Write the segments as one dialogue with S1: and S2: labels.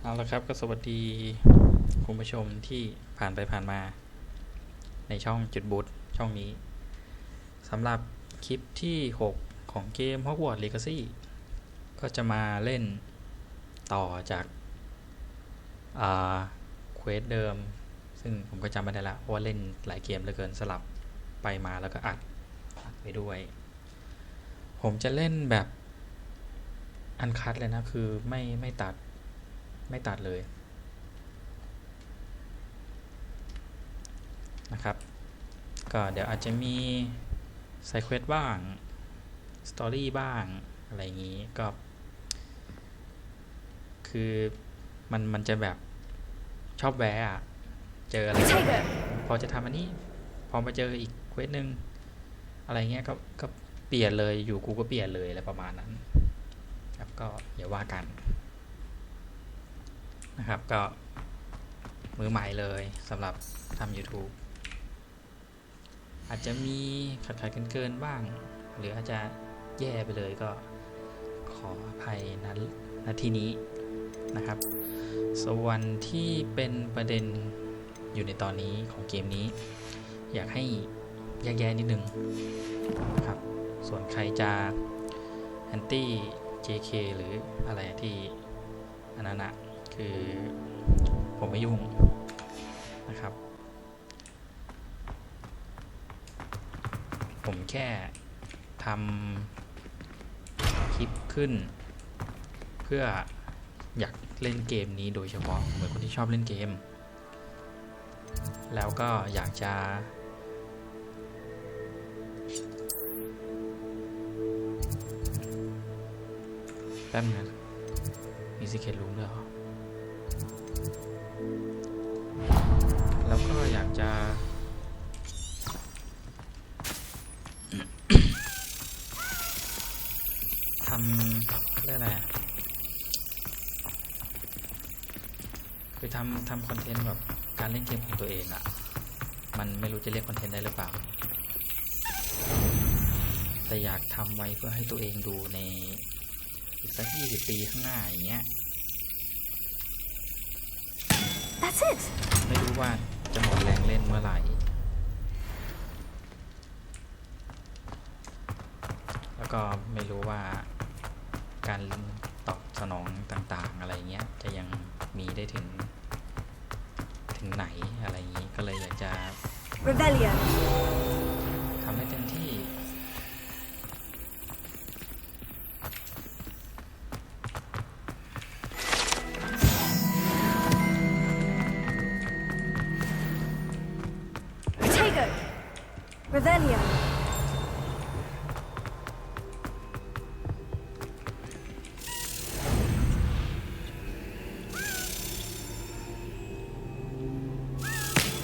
S1: เอาละครับก็สวัสดีคุณผู้ชมที่ผ่านไปผ่านมาในช่องจุดบูทช่องนี้สำหรับคลิปที่ 6 ของเกม Hogwarts Legacy ก็จะมาเล่นต่อจากเควสเดิมซึ่งผมก็จำไม่ได้ละเพราะว่าเล่นหลายเกมเหลือเกินสลับไปมาแล้วก็อัดไปด้วยผมจะเล่นแบบอันคัทเลยนะคือไม่ตัดเลยนะครับก็เดี๋ยวอาจจะมีไซเควสบ้างสตอรี่บ้างอะไรอย่างนี้ก็คือมันจะแบบชอบแวะเจออะไรพอจะทำอันนี้พอมาเจออีกเควสหนึ่งอะไรเงี้ยก็เปลี่ยนเลยอยู่กูก็เปลี่ยนเลยอะไรประมาณนั้นครับก็อย่าว่ากันนะครับก็มือใหม่เลยสำหรับทำ YouTube อาจจะมีขัดเกินบ้างหรืออาจจะแย่ไปเลยก็ขออภัยณที่นี้นะครับส่วนที่เป็นประเด็นอยู่ในตอนนี้ของเกมนี้อยากให้แยกแยะนิดนึงนะครับส่วนใครจะแอนตี้ JK หรืออะไรที่อันนั้นนะคือผมไม่ยุ่งนะครับผมแค่ทำคลิปขึ้นเพื่ออยากเล่นเกมนี้โดยเฉพาะเหมือนคนที่ชอบเล่นเกมแล้วก็อยากจะแป๊บนึงมีซีเคทรูมด้วยเหรอแล้วก็อยากจะทำเรื่องอะไรคือทำคอนเทนต์แบบการเล่นเกมของตัวเองมันไม่รู้จะเรียกคอนเทนต์ได้หรือเปล่าแต่อยากทำไว้เพื่อให้ตัวเองดูในอีกสัก20 ปีข้างหน้าอย่างเงี้ย
S2: That's it.
S1: ไม่รู้ว่าจะหมดแรงเล่นเมื่อไหร่แล้วก็ไม่รู้ว่าการตอบสนองต่างๆอะไรเงี้ยจะยังมีได้ถึงไหนอะไรอย่างนี้ก็เลยอยากจะ
S2: Rebellion.
S1: ทำให้เต็มที่
S2: Rebellion.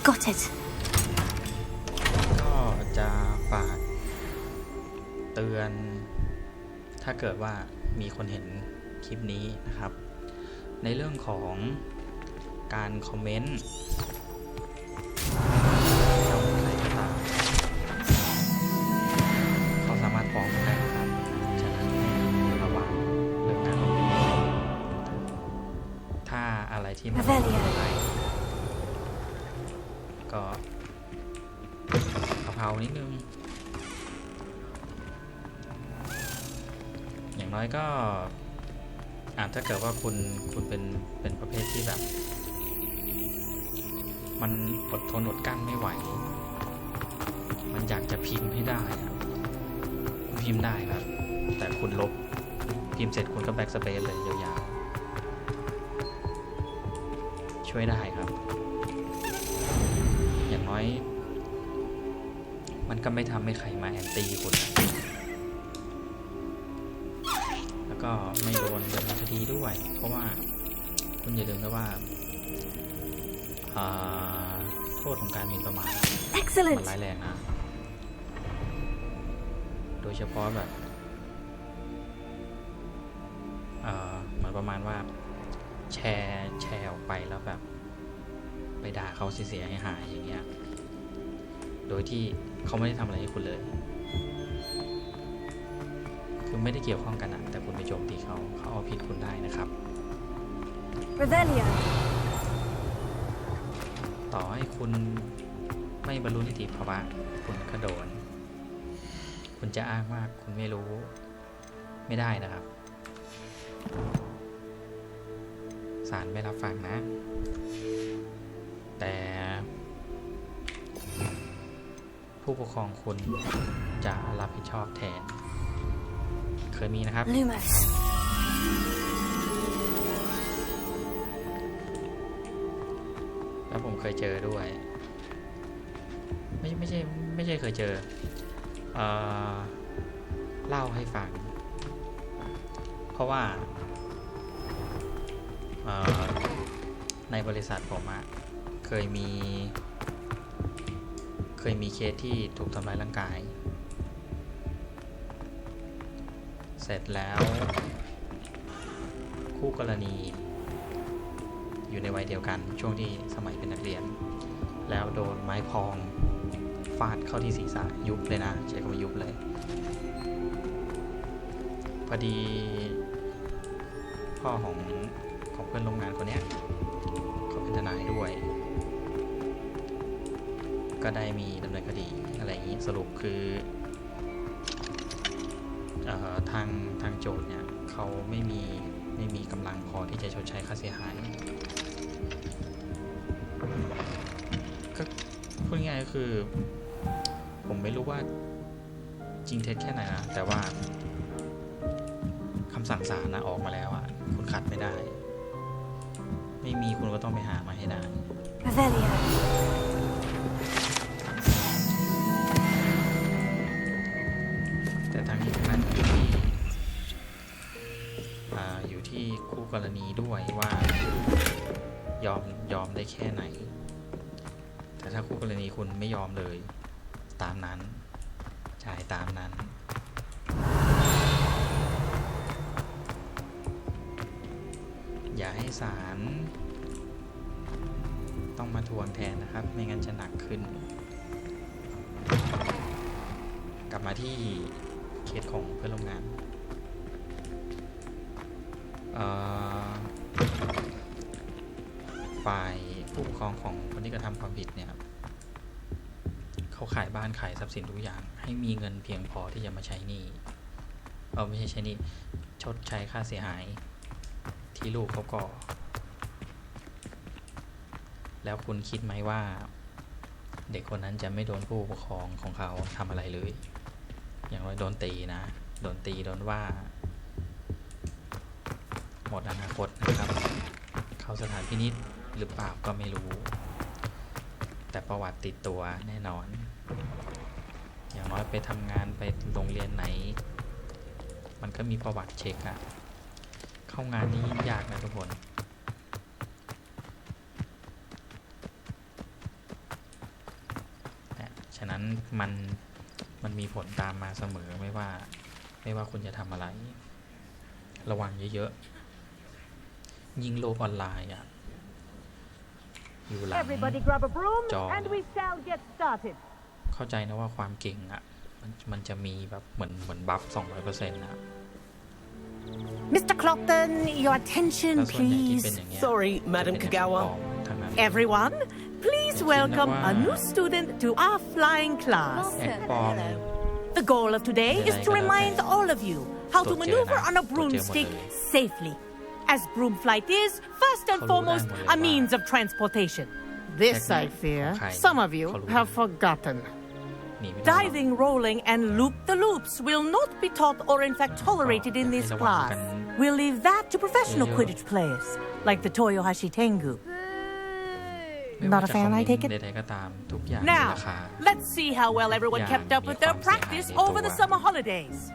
S2: Got it.
S1: ก็จะฝากเตือนถ้าเกิดว่ามีคนเห็นคลิปนี้นะครับในเรื่องของการคอมเมนต์เขาสามารถฟ้องได้ครับฉะนั้นให้ระวังเรื่องการคอมเมนต์ถ้าอะไรที่ไม่ได้ก็เผานิดนึงอย่างน้อยก็ถ้าเกิดว่าคุณเป็นประเภทที่แบบมันอดทนอดกั้นไม่ไหวมันอยากจะพิมพ์ให้ได้พิมพ์ได้ครับแต่คุณลบพิมพ์เสร็จคุณก็แบ็กสเปซเลยยาวๆช่วยได้ครับอย่างน้อยมันก็ไม่ทำให้ใครมาแอนตี้คุณแล้วก็ไม่โดนดำเนินคดีด้วยเพราะว่าคุณอย่าลืมนะว่าโทษของการหมิ่นประมาทมันร้ายแรงนะโดยเฉพาะแบบเหมือนประมาณว่าแชร์ออกไปแล้วแบบไปด่าเขาเสียหายอย่างเงี้ยโดยที่เขาไม่ได้ทำอะไรให้คุณเลยคือไม่ได้เกี่ยวข้องกันแต่คุณไปโจมตีเขาเอาผิดคุณได้นะครับ
S2: Revelio.
S1: ต่อให้คุณไม่บรรลุนิติภาวะคุณก็โดนคุณจะอ้างว่าคุณไม่รู้ไม่ได้นะครับศาลไม่รับฟังนะแต่ผู้ปกครองคุณจะรับผิดชอบแทนเคยมีนะครับ
S2: Lumos.
S1: แล้วผมเคยเจอด้วยไม่ใช่เคยเจอเล่าให้ฟังเพราะว่าในบริษัทผมเคยมีเคสที่ถูกทำร้ายร่างกายเสร็จแล้วคู่กรณีอยู่ในวัยเดียวกันช่วงที่สมัยเป็นนักเรียนแล้วโดนไม้พองฟาดเข้าที่ศีรษะยุบเลยนะใช้คำว่ายุบเลยพอดีพ่อของเพื่อนร่วมงานคนนี้เขาเป็นทนายด้วยก็ได้มีดำเนินคดีอะไรอย่างนี้สรุปคือทางโจทย์เนี่ยเขาไม่มีกำลังพอที่จะชดใช้ค่าเสียหายก็พูดง่ายๆก็คือผมไม่รู้ว่าจริงเท็จแค่ไหนนะแต่ว่าคำสั่งศาลออกมาแล้วคุณขัดไม่ได้ไม่มีคุณก็ต้องไปหามาให้ได้
S2: Revelio.
S1: แต่ทั้งนี้ทั้งนั้นอยู่ที่คู่กรณีด้วยว่ายอมได้แค่ไหนแต่ถ้าคู่กรณีคุณไม่ยอมเลยตามนั้นจ่ายตามนั้นอย่าให้ศาลต้องมาทวงแทนนะครับไม่งั้นจะหนักขึ้นกลับมาที่เคสของเพื่อนร่วมงานฝ่ายผู้ปกครองของคนที่กระทำความผิดเนี่ยเขาขายบ้านขายทรัพย์สินทุกอย่างให้มีเงินเพียงพอที่จะมาใช้หนี้ไม่ใช่ใช้หนี้ชดใช้ค่าเสียหายที่ลูกเขาก่อแล้วคุณคิดไหมว่าเด็กคนนั้นจะไม่โดนผู้ปกครองของเขาทำอะไรเลยอย่างน้อยโดนตีนะโดนตีโดนว่าหมดอนาคตนะครับเข้าสถานพินิจหรือเปล่าก็ไม่รู้แต่ประวัติติดตัวแน่นอนอย่างน้อยไปทำงานไปโรงเรียนไหนมันก็มีประวัติเช็คเข้างานนี้ยากนะทุกคนฉะนั้นมันมีผลตามมาเสมอไม่ว่าคุณจะทำอะไรระวังเยอะๆยิ่งโลกออนไลน์อยู่หลังจอเข้าใจนะว่าความเก่งมันจะมีแบบเหมือนบัฟ 200% นะ
S2: Mr. Clopton, your attention, please.
S3: Sorry, Madam Kagawa.
S2: Everyone, please welcome a new student to our flying class. The goal of today is to remind all of you how to maneuver on a broomstick safely, as broom flight is, first and foremost, a means of transportation. This, I fear, some of you have forgotten. Diving, rolling, and loop-the-loops will not be taught or in fact tolerated in this class. We'll leave that to professional Quidditch players, like the Toyohashi Tengu. Not a fan, I take it? Now, let's see how well everyone kept up with their practice over the summer holidays.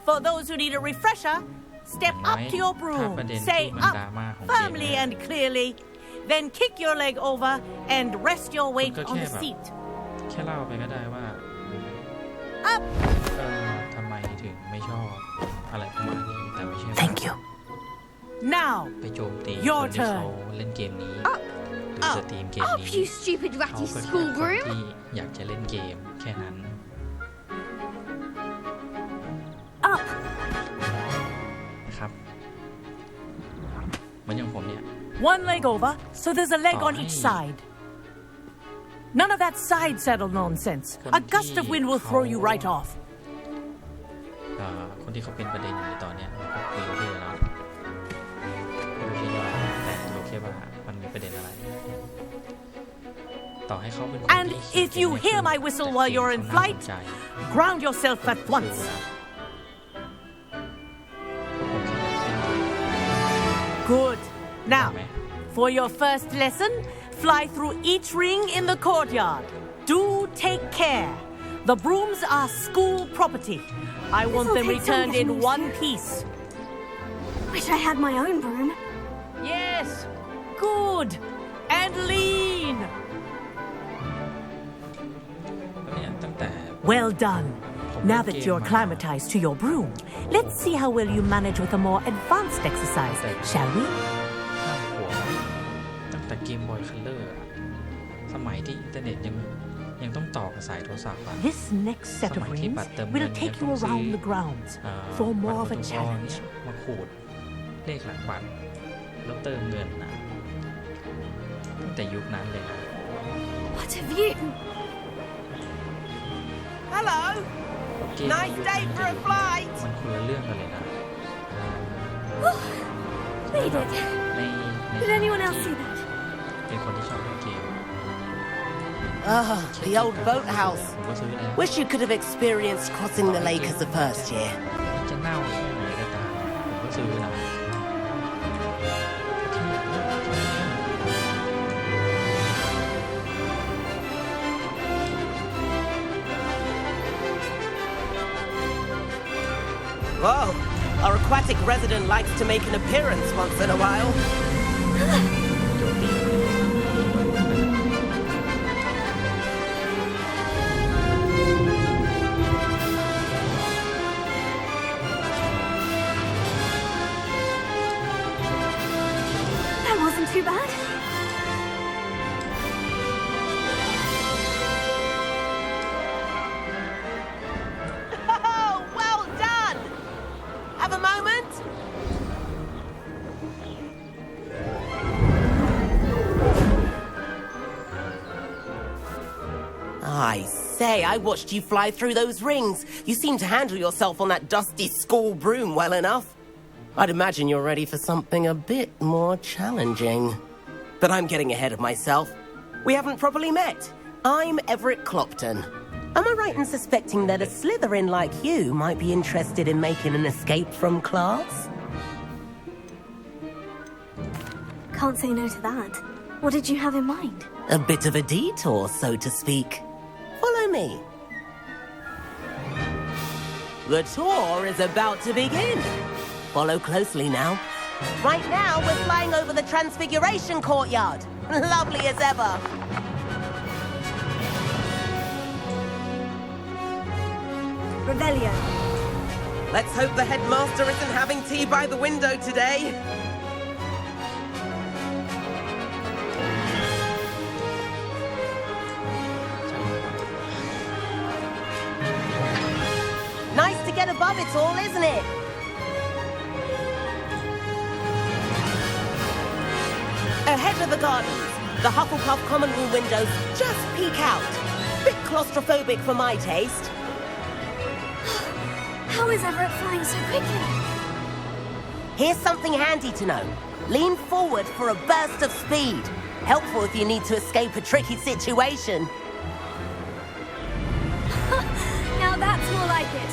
S2: For those who need a refresher, step up to your broom, say up firmly and clearly, then kick your leg over and rest your weight on the seat.
S1: แค่เล่าไปก็ได้ว่าทำไมถึงไม่ชอบอะไรประมาณนี้แต่ไม่ใช่
S2: Thank you. Now,
S1: ไปโจมตีคนที่เขาเล่นเกมนี้หรือสตรีมเกมนี้เขาก็แค่คนที่อยากจะเล่นเกมแค่นั้น
S2: Up.
S1: นะครับเหมือนอย่างผมเนี่ย
S2: One leg over, so there's a leg on each side. None of that side saddle nonsense. A gust of wind will throw you right off.
S1: คนที่เขาเป็นประเด็นอยู่ในตอนนี้เราก็รู้ที่แล้วรู้ที่แล้วแต่รู้แค่ว่ามันมีประเด็นอะไรต่อให้เขาเป็นคนที่
S2: And if you hear my whistle while you're in flight, ground yourself at once. Good. Now, for your first lesson, fly through each ring in the courtyard. Do take care. The brooms are school property. I want them returned in one piece.
S4: Wish I had my own broom.
S2: Yes. Good. And lean. Well done. Now that you're acclimatized to your broom, let's see how well you manage with a more advanced exercise, shall we?
S1: ตั้งแต่เกมบอยคัลเลอร์สมัยที่อินเทอร์เน็ตยังต้องต่อกับสายโทรศัพท์
S2: This next set of rings will take you around the grounds for more of a challenge.
S1: มาขูดเลขหลังบัตรแล้วเติมเงินนะตั้งแต่ยุคนั้นเลยนะ
S4: What a view!
S3: Hello. Nice day for a flight.
S1: มันคนละเรื่องกันเลยนะ
S4: Read it. Did anyone else see that?
S1: เป็นคนที่ชอบเล่นเกม
S3: The old boathouse.
S1: ผมก็ซื้อแล้ว
S3: Wish you could have experienced crossing the lake as a first year.
S1: จะเน่าแค่ไหนก็ตามผมก็ซื้อแล้ว
S3: Whoa, our aquatic resident likes to make an appearance once in a while.
S4: That wasn't too bad.
S3: Oh, well done. Have a moment? I say, I watched you fly through those rings. You seem to handle yourself on that dusty school broom well enough. I'd imagine you're ready for something a bit more challenging. But I'm getting ahead of myself. We haven't properly met. I'm Everett Clopton. Am I right in suspecting that a Slytherin like you might be interested in making an escape from class?
S4: Can't say no to that. What did you have in mind?
S3: A bit of a detour, so to speak. Follow me. The tour is about to begin. Follow closely now. Right now, we're flying over the Transfiguration Courtyard. Lovely as ever.
S4: Rebellion.
S3: Let's hope the headmaster isn't having tea by the window today. Nice to get above it all, isn't it? Ahead of the gardens, the Hufflepuff common room windows just peek out. Bit claustrophobic for my taste.
S4: How is Everett flying so quickly?
S3: Here's something handy to know. Lean forward for a burst of speed. Helpful if you need to escape a tricky situation.
S4: Now that's more like it.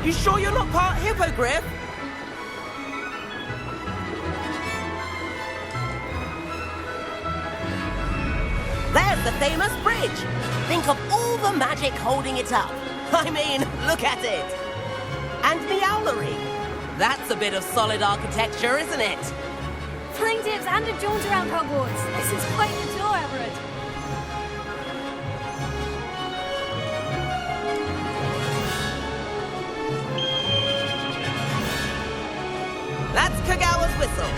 S3: You sure you're not part hippogriff? There's the famous bridge. Think of all the magic holding it up. I mean, look at it. And Meowlery. That's a bit of solid architecture, isn't it?
S4: Flying dips and a jaunt around Hogwarts. This is quite the tour, Everett.
S3: That's Kagawa's whistle.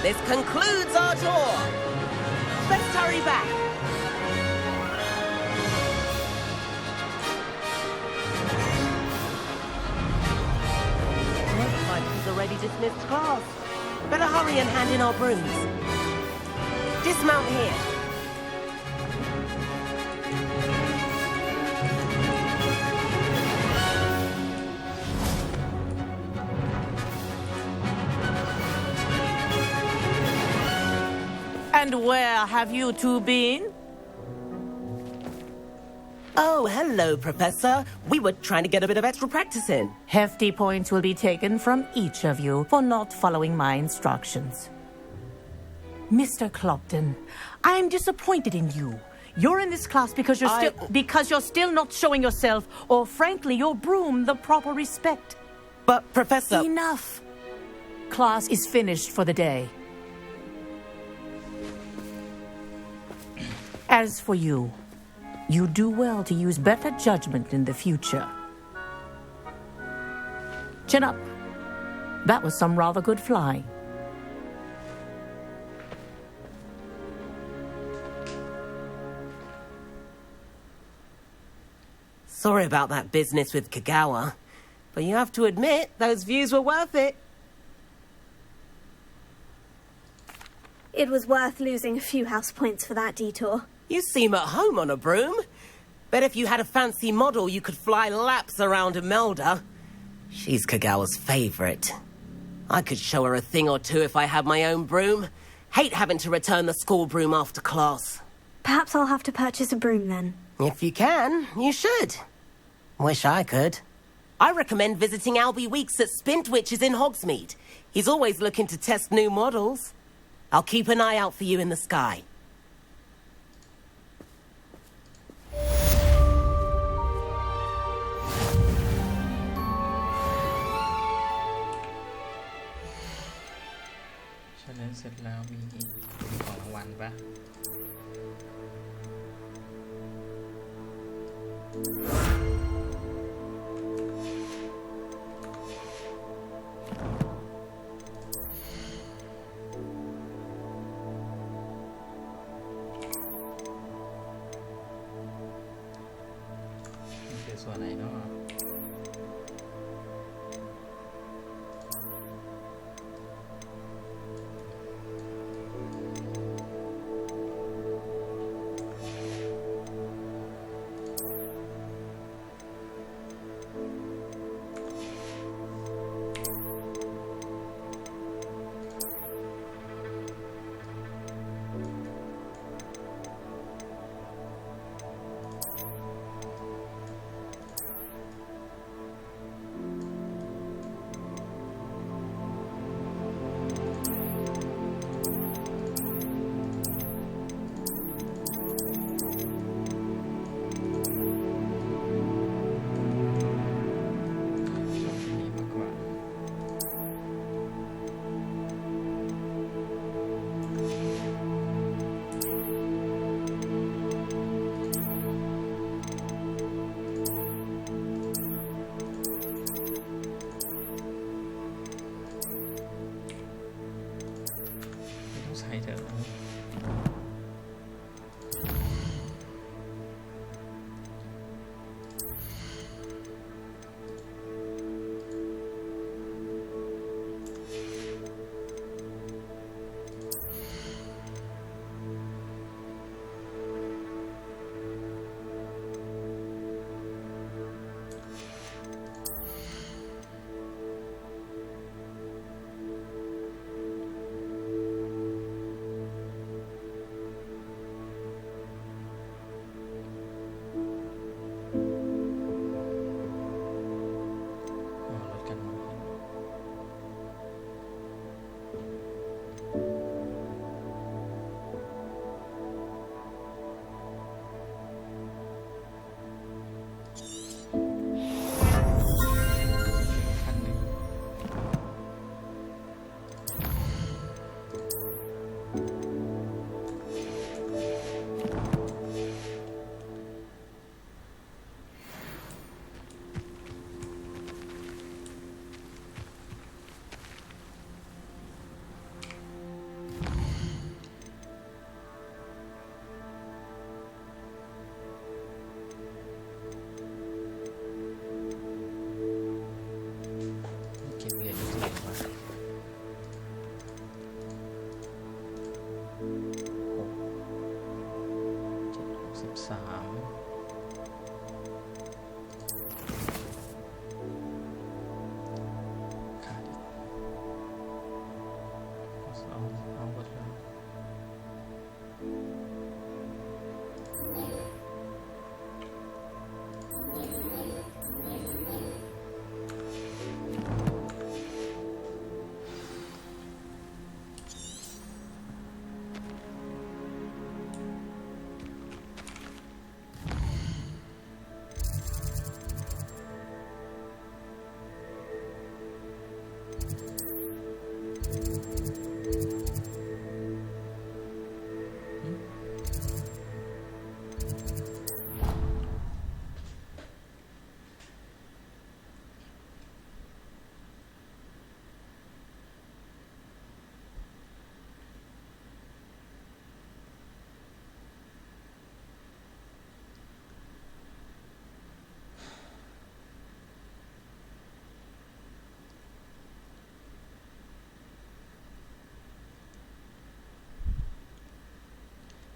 S3: This concludes our tour. Let's hurry back. Looks like he's already dismissed class. Better hurry and hand in our brooms. Dismount here.
S2: And where have you two been?
S3: Oh, hello, Professor. We were trying to get a bit of extra practice in.
S2: Hefty points will be taken from each of you for not following my instructions. Mr. Clopton, I am disappointed in you. You're in this class because you're still not showing yourself, or frankly, your broom, the proper respect.
S3: But, Professor...
S2: Enough. Class is finished for the day. As for you, you do well to use better judgment in the future. Chin up. That was some rather good flying.
S3: Sorry about that business with Kagawa, but you have to admit, those views were worth it.
S4: It was worth losing a few house points for that detour.
S3: You seem at home on a broom. Bet if you had a fancy model, you could fly laps around Imelda. She's Kagawa's favorite. I could show her a thing or two if I had my own broom. Hate having to return the school broom after class.
S4: Perhaps I'll have to purchase a broom then.
S3: If you can, you should. Wish I could. I recommend visiting Albie Weeks at Spintwitches in Hogsmeade. He's always looking to test new models. I'll keep an eye out for you in the sky.
S1: เสร็จแล้วมีของรางวัลปะนี่คือส่วนไหนเนาะ 3ขาดอีกเอาหมดแล้ว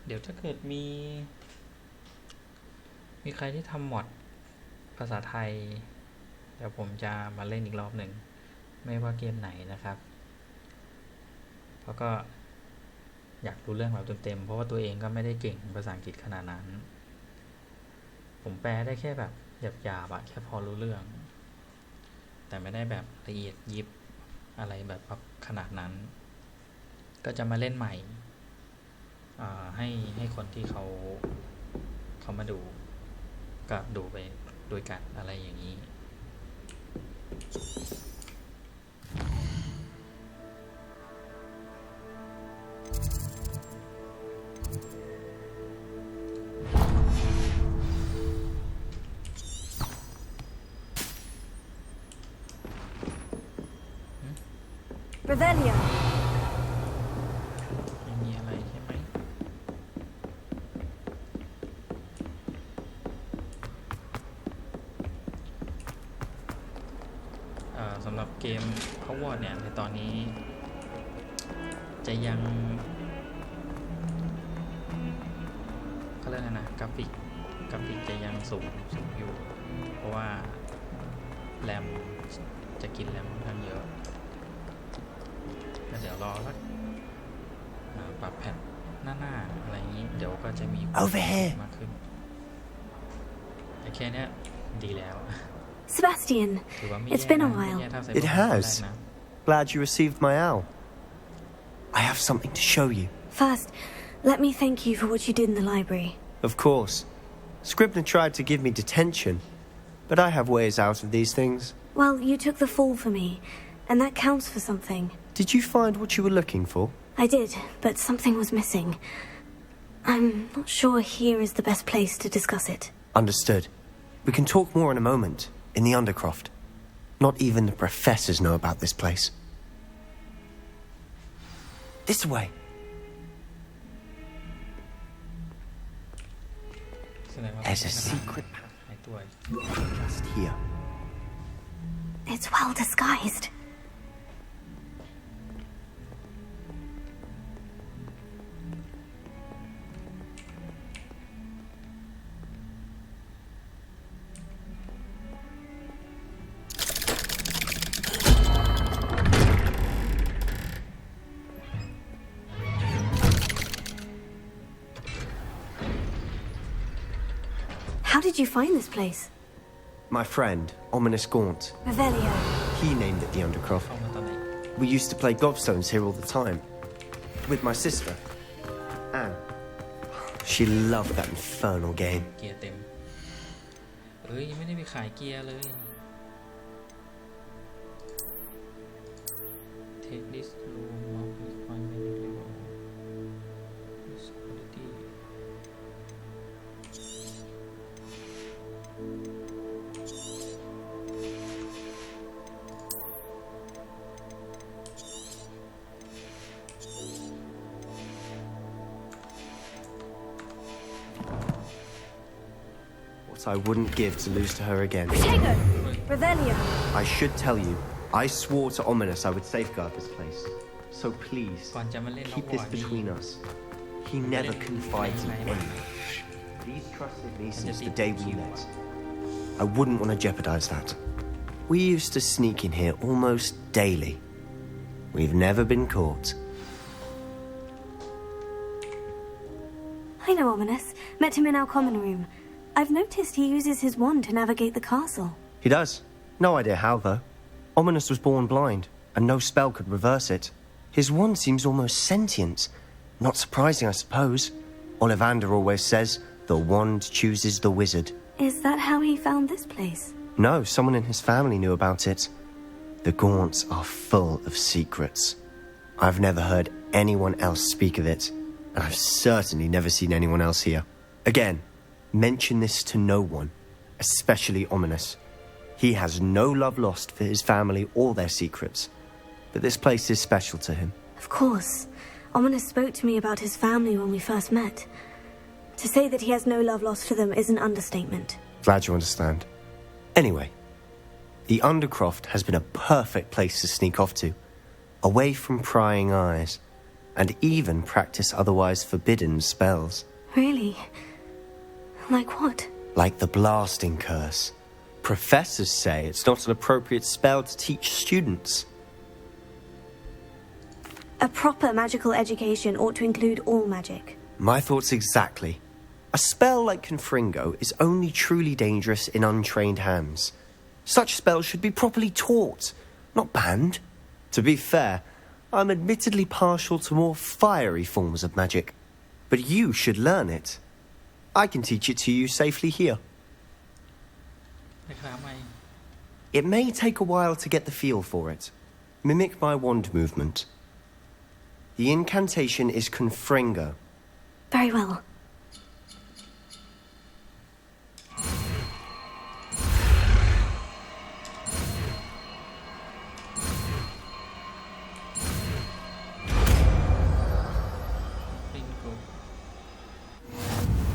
S1: เดี๋ยวถ้าเกิดมีใครที่ทำมอดภาษาไทยเดี๋ยวผมจะมาเล่นอีกรอบหนึ่งไม่ว่าเกมไหนนะครับเพราะก็อยากรู้เรื่องแบบเต็มๆเพราะว่าตัวเองก็ไม่ได้เก่งภาษาอังกฤษขนาดนั้นผมแปลได้แค่แบบหยาบๆแค่พอรู้เรื่องแต่ไม่ได้แบบละเอียดยิบอะไรแบบขนาดนั้นก็จะมาเล่นใหม่ให้คนที่เขามาดูก็ดูไปด้วยกันอะไรอย่างนี้
S4: Revelio.
S1: ไม่มีอะไรใช่ไหมสำหรับเกม Hogwarts เนี่ยในตอนนี้จะยังเขาเรียกอะไรนะกราฟิกจะยังสูงอยู่เพราะว่าแรมจะกินแรมค่อนข้างเยอะเดี๋ยวรอสักปรับแพทหน้าอะไรอย่างนี้เดี๋ยวก็จะมีมากขึ้นแต่แค่นี้ดีแล้ว
S4: Sebastian, it's been a while.
S5: It has. Glad you received my owl. I have something to show you.
S4: First, let me thank you for what you did in the library.
S5: Of course. Scribner tried to give me detention, but I have ways out of these things.
S4: Well, you took the fall for me, and that counts for something.
S5: Did you find what you were looking for?
S4: I did, but something was missing. I'm not sure here is the best place to discuss it.
S5: Understood. We can talk more in a moment, in the Undercroft. Not even the professors know about this place. This way. There's a secret path just here.
S4: It's well disguised. How did you find this place?
S5: My friend, Ominous Gaunt.
S4: Revelio.
S5: He named it the Undercroft. We used to play gobstones here all the time. With my sister, Anne. She loved that infernal game.
S1: เกียร์เต็มยังไม่ได้ไปขายเกียร์เลย Take this room of this one level. This quality.
S5: 'What I wouldn't give to lose to her again.
S4: Protego! Revelio.
S5: I should tell you, I swore to Ominous I would safeguard this place. So please,
S1: ก่อนจะมาเล่น
S5: keep this
S1: Hogwarts
S5: between us. He never confides in anyone. He's trusted me since the day we met. I wouldn't want to jeopardize that. We used to sneak in here almost daily. We've never been caught.
S4: I know Ominous. Met him in our common room. I've noticed he uses his wand to navigate the castle.
S5: He does. No idea how, though. Ominous was born blind, and no spell could reverse it. His wand seems almost sentient. Not surprising, I suppose. Ollivander always says, the wand chooses the wizard.
S4: Is that how he found this place?
S5: No, someone in his family knew about it. The Gaunts are full of secrets. I've never heard anyone else speak of it, and I've certainly never seen anyone else here. Again, mention this to no one, especially Ominous. He has no love lost for his family or their secrets, but this place is special to him.
S4: Of course. Ominous spoke to me about his family when we first met. To say that he has no love lost for them is an understatement.
S5: Glad you understand. Anyway, the Undercroft has been a perfect place to sneak off to, away from prying eyes, and even practice otherwise forbidden spells.
S4: Really? Like what?
S5: Like the blasting curse. Professors say it's not an appropriate spell to teach students.
S4: A proper magical education ought to include all magic.
S5: My thoughts exactly. A spell like Confringo is only truly dangerous in untrained hands. Such spells should be properly taught, not banned. To be fair, I'm admittedly partial to more fiery forms of magic, but you should learn it. I can teach it to you safely here. It may take a while to get the feel for it. Mimic my wand movement. The incantation is Confringo.
S4: Very well.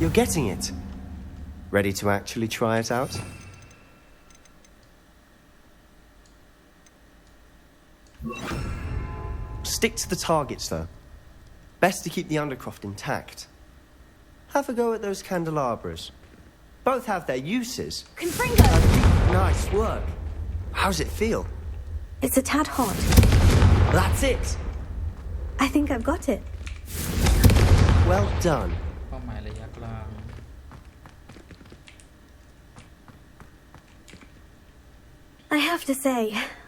S5: You're getting it. Ready to actually try it out? Stick to the targets, though. Best to keep the Undercroft intact. Have a go at those candelabras. Both have their uses.
S4: Confringo!
S5: Nice work. How's it feel?
S4: It's a tad hot.
S5: That's it.
S4: I think I've got it.
S5: Well done.
S1: เป้าหมายระยะกลาง
S4: I have to say,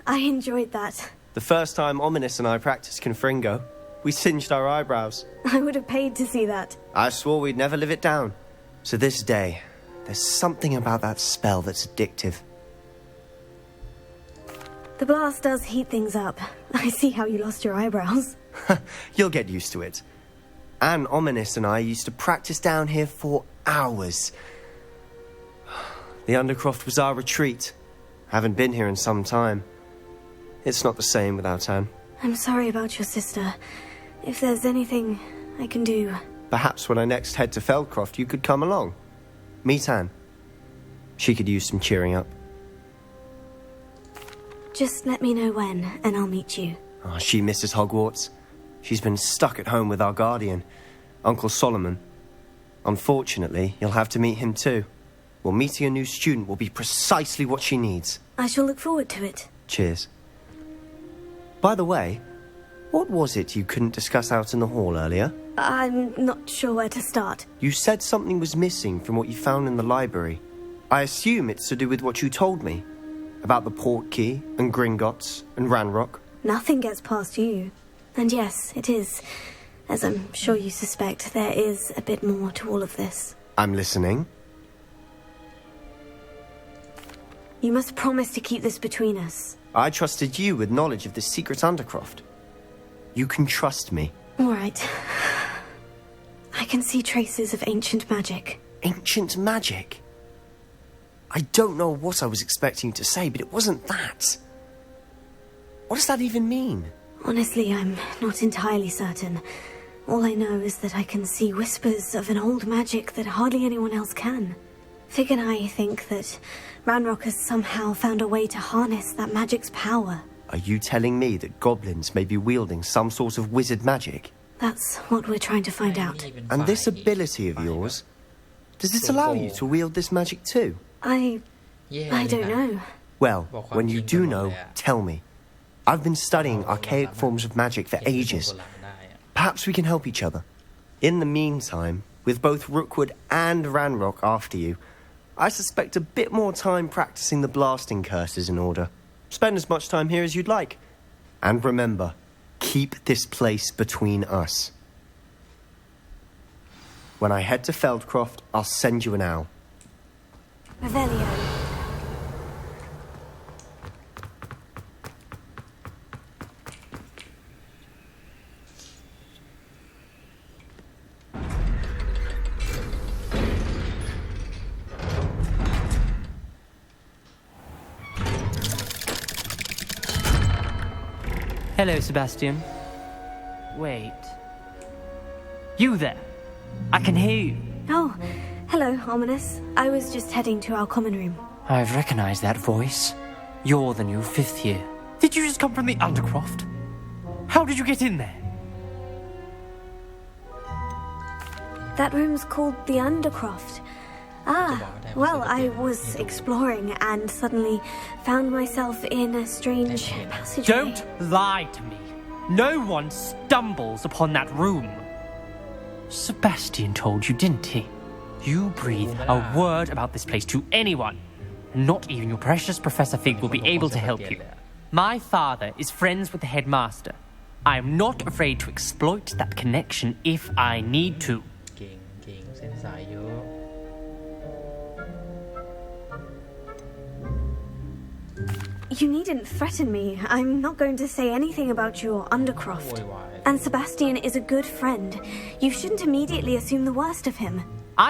S4: I enjoyed that.
S5: The first time Ominous and I practiced Confringo, we singed our eyebrows.
S4: I would have paid to see that.
S5: I swore we'd never live it down. So this day, there's something about that spell that's addictive.
S4: The blast does heat things up. I see how you lost your eyebrows.
S5: You'll get used to it. Anne, Ominous and I used to practice down here for hours. The Undercroft was our retreat. Haven't been here in some time. It's not the same without Anne.
S4: I'm sorry about your sister. If there's anything I can do...
S5: Perhaps when I next head to Feldcroft, you could come along. Meet Anne. She could use some cheering up.
S4: Just let me know when, and I'll meet you.
S5: Oh, she misses Hogwarts. She's been stuck at home with our guardian, Uncle Solomon. Unfortunately, you'll have to meet him too. Well, meeting a new student will be precisely what she needs.
S4: I shall look forward to it.
S5: Cheers. By the way, what was it you couldn't discuss out in the hall earlier?
S4: I'm not sure where to start.
S5: You said something was missing from what you found in the library. I assume it's to do with what you told me. About the Portkey, and Gringotts, and Ranrock.
S4: Nothing gets past you. And yes, it is. As I'm sure you suspect, there is a bit more to all of this.
S5: I'm listening.
S4: You must promise to keep this between us.
S5: I trusted you with knowledge of the secret Undercroft. You can trust me.
S4: All right. I can see traces of ancient magic.
S5: Ancient magic? I don't know what I was expecting you to say, but it wasn't that. What does that even mean?
S4: Honestly, I'm not entirely certain. All I know is that I can see whispers of an old magic that hardly anyone else can. Fig and I think that Ranrock has somehow found a way to harness that magic's power.
S5: Are you telling me that goblins may be wielding some sort of wizard magic?
S4: That's what we're trying to find out.
S5: And this ability of yours, Does it allow you to wield this magic too?
S1: แย่
S4: I
S1: เลย
S4: don't
S1: นะ
S4: know.
S5: Well, when you do know,
S1: Well,
S5: tell me. I've been studying archaic forms of magic for
S1: เห็น
S5: ages.
S1: โบราณได้อะ
S5: Perhaps we can help each other. In the meantime, with both Rookwood and Ranrock after you, I suspect a bit more time practicing the blasting curses in order. Spend as much time here as you'd like. And remember, keep this place between us. When I head to Feldcroft, I'll send you an owl.
S4: Revelio.
S6: Hello, Sebastian. Wait. You there? I can hear you.
S4: Oh, hello, Ominous. I was just heading to our common room.
S6: I've recognized that voice. You're the new 5th year. Did you just come from the Undercroft? How did you get in there?
S4: That room's called the Undercroft. Well, I was exploring and suddenly found myself in a strange passageway.
S6: Don't lie to me. No one stumbles upon that room. Sebastian told you, didn't he? You breathe a word about this place to anyone, and not even your precious Professor Fig will be able to help you. My father is friends with the headmaster. I am not afraid to exploit that connection if I need to.
S1: เก่งเส้นสายเยอะ
S4: You needn't threaten me. I'm not going to say anything about your Undercroft.
S1: โวยวาย
S4: And Sebastian is a good friend. You shouldn't immediately assume the worst of him.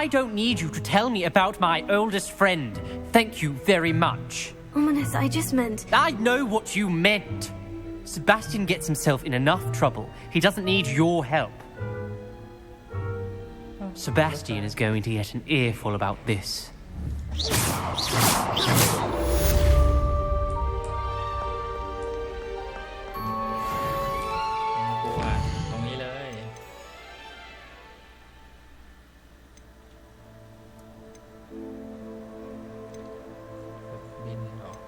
S6: I don't need you to tell me about my oldest friend. Thank you very much.
S4: Ominous, I just meant...
S6: I know what you meant. Sebastian gets himself in enough trouble. He doesn't need your help. Sebastian is going to get an earful about this.
S1: กลัวตรงนี้เลยบินออก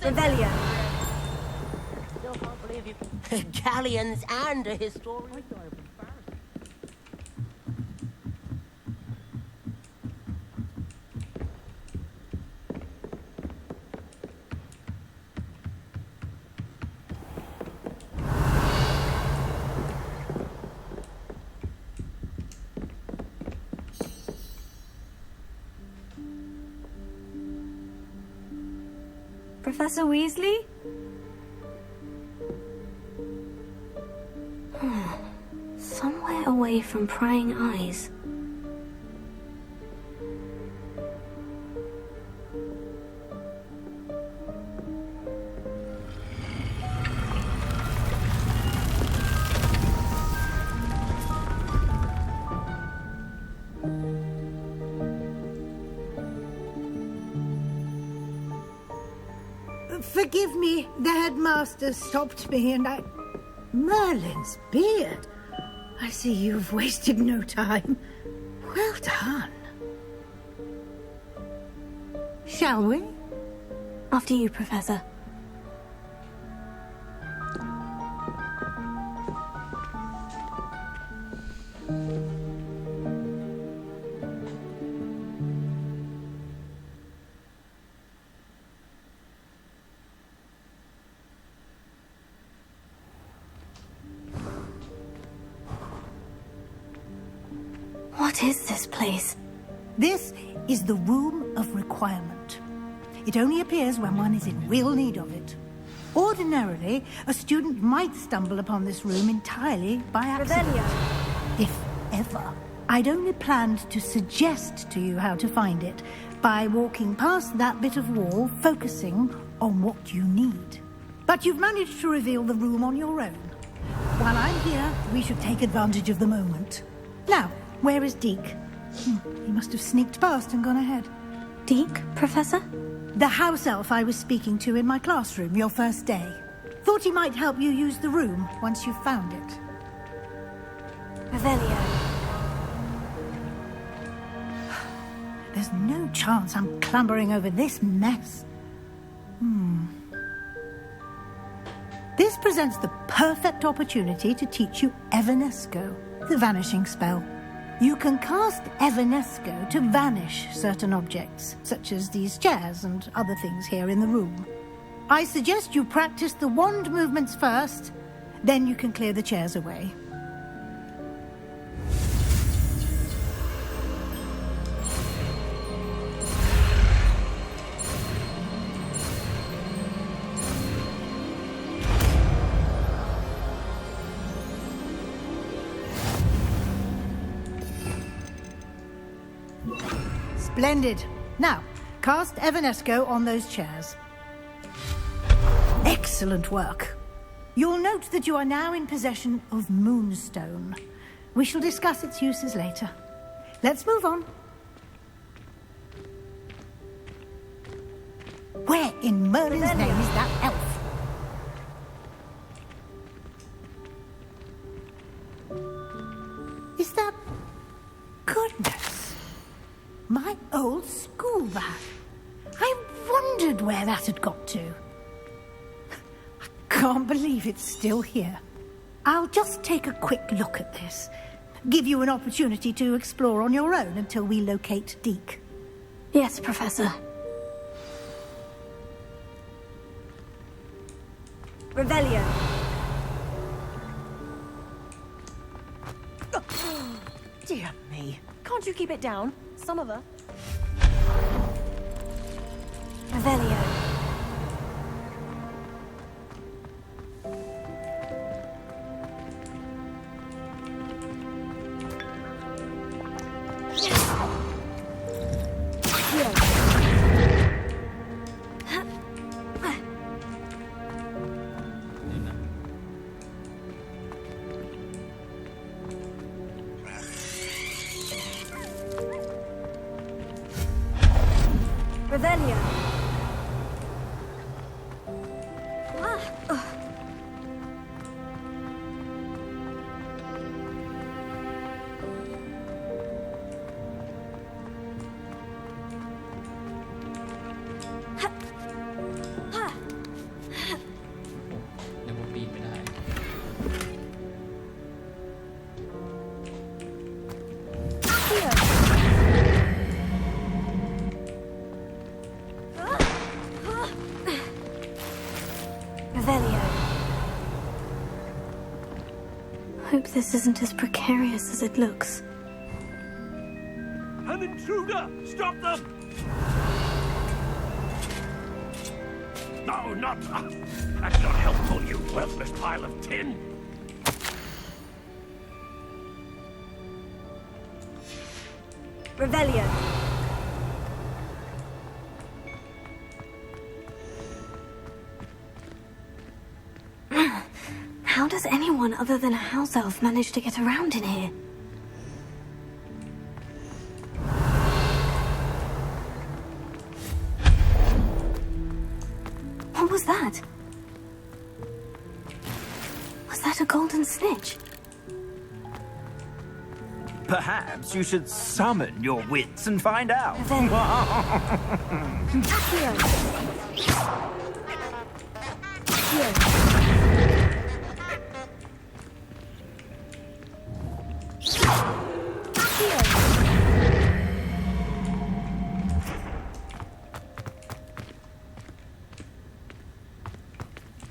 S4: Revelio.
S3: Still can't believe you. Galleons and a historian.
S4: Professor Weasley? Somewhere away from prying eyes.
S7: Forgive me, the headmaster stopped me and I... Merlin's beard. I see you've wasted no time. Well done. Shall we?
S4: After you, Professor. What is this place?
S7: This is the Room of Requirement. It only appears when one is in real need of it. Ordinarily, a student might stumble upon this room entirely by accident. If ever. I'd only planned to suggest to you how to find it by walking past that bit of wall, focusing on what you need. But you've managed to reveal the room on your own. While I'm here, we should take advantage of the moment. Now, where is Deke? He must have sneaked past and gone ahead.
S4: Deke, Professor?
S7: The house elf I was speaking to in my classroom your first day. Thought he might help you use the room once you've found it.
S4: Revelio.
S7: There's no chance I'm clambering over this mess. This presents the perfect opportunity to teach you Evanesco, the vanishing spell. You can cast Evanesco to vanish certain objects, such as these chairs and other things here in the room. I suggest you practice the wand movements first, then you can clear the chairs away. Splendid. Now, cast Evanesco on those chairs. Excellent work. You'll note that you are now in possession of Moonstone. We shall discuss its uses later. Let's move on. Where in Merlin's name is that elf? Is that... Goodness. My old school bag. I wondered where that had got to. I can't believe it's still here. I'll just take a quick look at this. Give you an opportunity to explore on your own until we locate Deke.
S4: Yes, Professor. Revelio.
S8: Dear me. Can't you keep it down? Some of us.
S4: Revelio. Revelio.
S1: นึกว่าปีนไม่ได้
S4: Revelio. Hope this isn't as precarious as it looks.
S9: An intruder! Stop them! No, not... that's not helpful, you worthless pile of tin!
S4: Revelio. How does anyone other than a house elf manage to get around in here? What was that? Was that a golden snitch?
S10: Perhaps you should summon your wits and find out.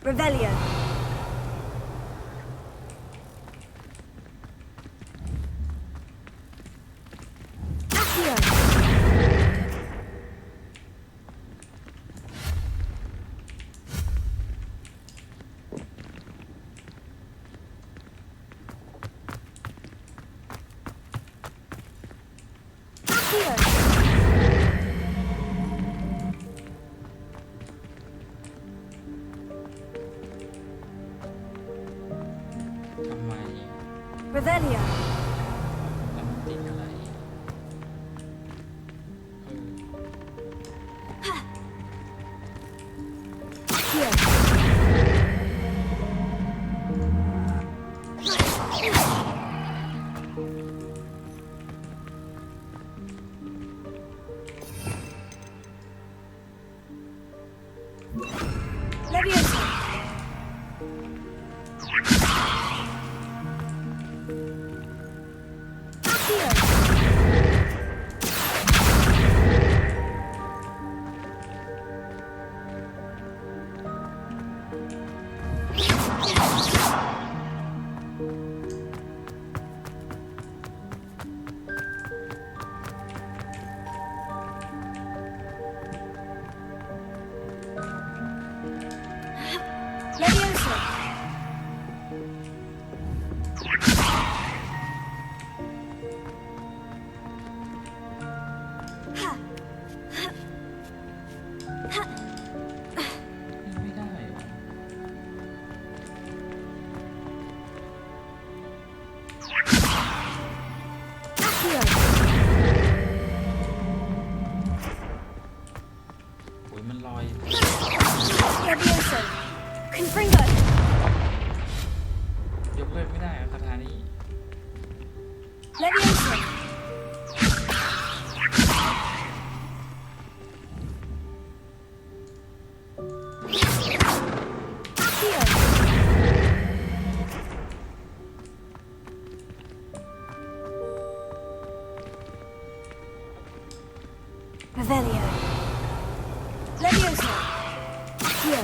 S4: Revelio. Revelio.
S1: แล้วมันติดอะไรไม่ได้เหรอโอ้ยมันลอย
S4: Levioso. Confringo.
S1: ยกเลิกไม่ได้อะคาถานี้
S4: Levioso. Revelio. Levioso. Accio.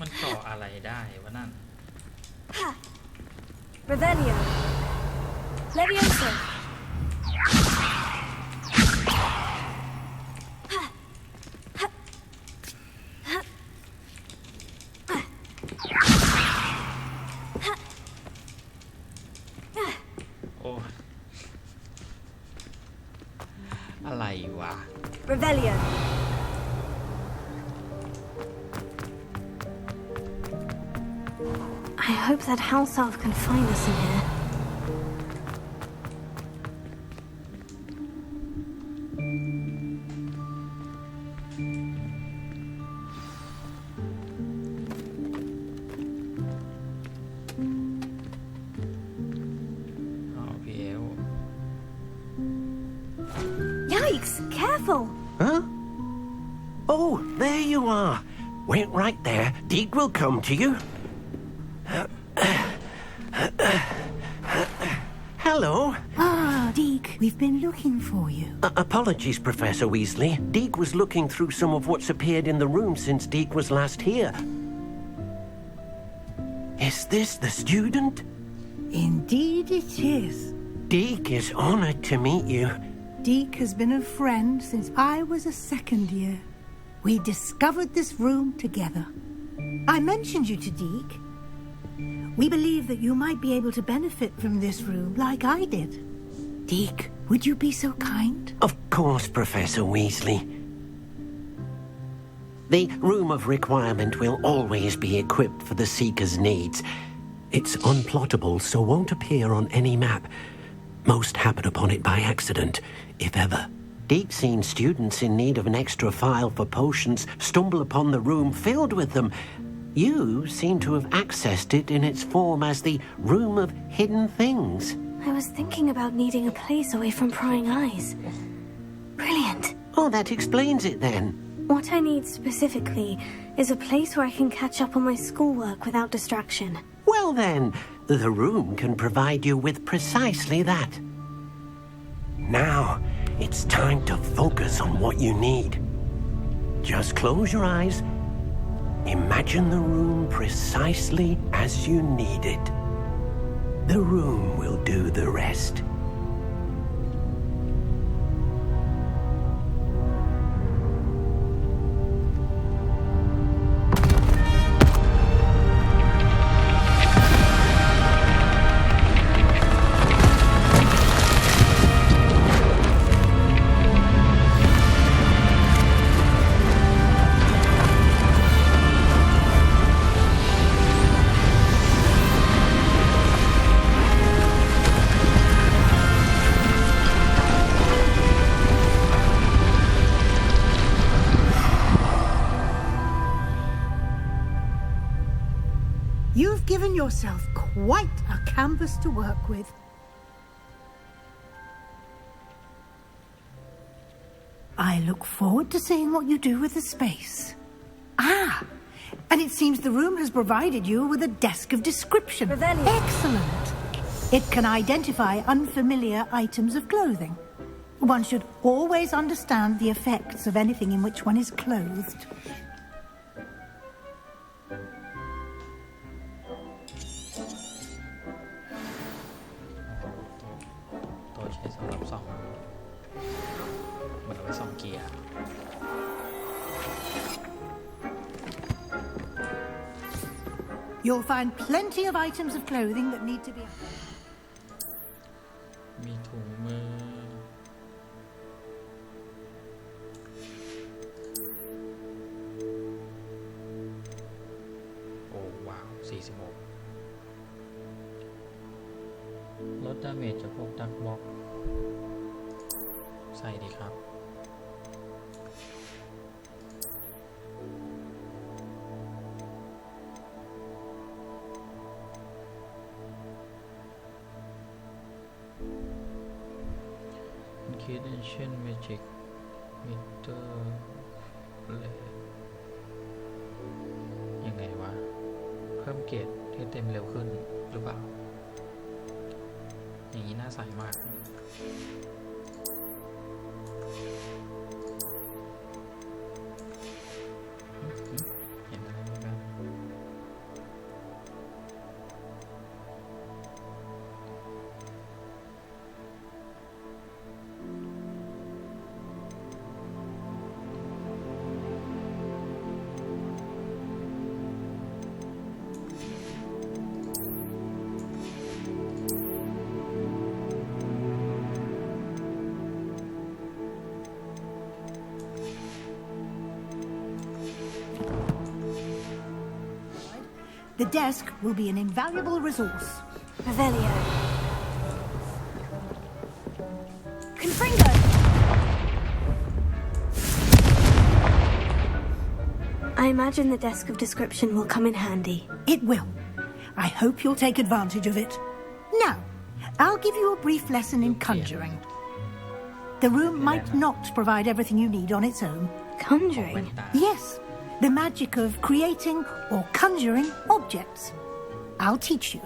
S1: มันต่ออะไรได้วะนั่น
S4: Revelio. Levioso.
S1: โอ้อะไร
S4: I hope that house elf can find us in here. Yikes! Careful!
S10: Huh? Oh, there you are. Wait right there. Deke will come to you. Hello.
S7: Ah, Deke, we've been looking for you.
S10: Apologies, Professor Weasley. Deke was looking through some of what's appeared in the room since Deke was last here. Is this the student?
S7: Indeed it is.
S10: Deke is honored to meet you.
S7: Deke has been a friend since I was a second year. We discovered this room together. I mentioned you to Deke. We believe that you might be able to benefit from this room like I did. Deke, would you be so kind?
S10: Of course, Professor Weasley. The Room of Requirement will always be equipped for the Seeker's needs. It's unplottable, so won't appear on any map. Most happen upon it by accident, if ever. Deke's seen students in need of an extra file for potions stumble upon the room filled with them. You seem to have accessed it in its form as the Room of Hidden Things.
S4: I was thinking about needing a place away from prying eyes. Brilliant.
S10: Oh, that explains it then.
S4: What I need specifically is a place where I can catch up on my schoolwork without distraction.
S10: Well then, the room can provide you with precisely that. Now, it's time to focus on what you need. Just close your eyes. Imagine the room precisely as you need it. The room will do the rest.
S7: You've given yourself quite a canvas to work with. I look forward to seeing what you do with the space. Ah, and it seems the room has provided you with a desk of description.
S4: Revelio.
S7: Excellent. It can identify unfamiliar items of clothing. One should always understand the effects of anything in which one is clothed. You'll find plenty of items of clothing that need to be...
S1: มีถุงมือโอ้ว้าว46ลดดาเมจจากพวกดักบล็อกใส่ดีครับคิด Ancient Magic Meter เลยยังไงวะเพิ่มเกรดให้เต็มเร็วขึ้นหรือเปล่าอย่างนี้น่าใส่มากเห็นอะไรบ้าง โ
S7: The desk will be an invaluable resource.
S4: Revelio. Confringo! I imagine the desk of description will come in handy.
S7: It will. I hope you'll take advantage of it. Now, I'll give you a brief lesson in conjuring. The room might not provide everything you need on its own.
S4: Conjuring?
S7: Yes, the magic of creating or conjuring objects. I'll teach you.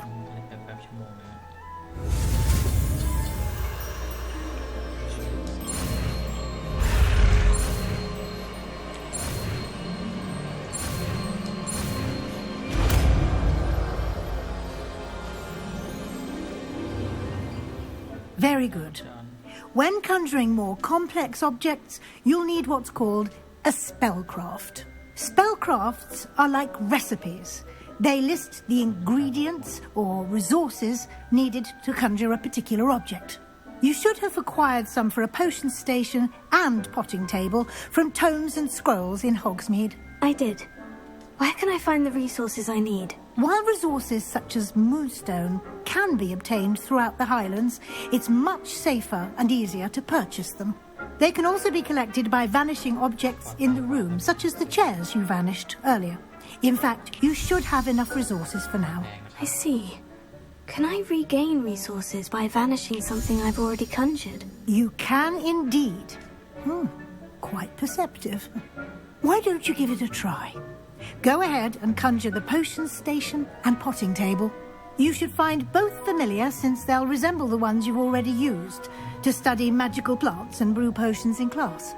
S7: Very good. When conjuring more complex objects, you'll need what's called a spellcraft. Spellcrafts are like recipes. They list the ingredients or resources needed to conjure a particular object. You should have acquired some for a potion station and potting table from tomes and scrolls in Hogsmeade.
S4: I did. Where can I find the resources I need?
S7: While resources such as moonstone can be obtained throughout the Highlands, it's much safer and easier to purchase them. They can also be collected by vanishing objects in the room, such as the chairs you vanished earlier. In fact, you should have enough resources for now.
S4: I see. Can I regain resources by vanishing something I've already conjured?
S7: You can indeed. Quite perceptive. Why don't you give it a try? Go ahead and conjure the potion station and potting table. You should find both familiar, since they'll resemble the ones you've already used to study magical plants and brew potions in class.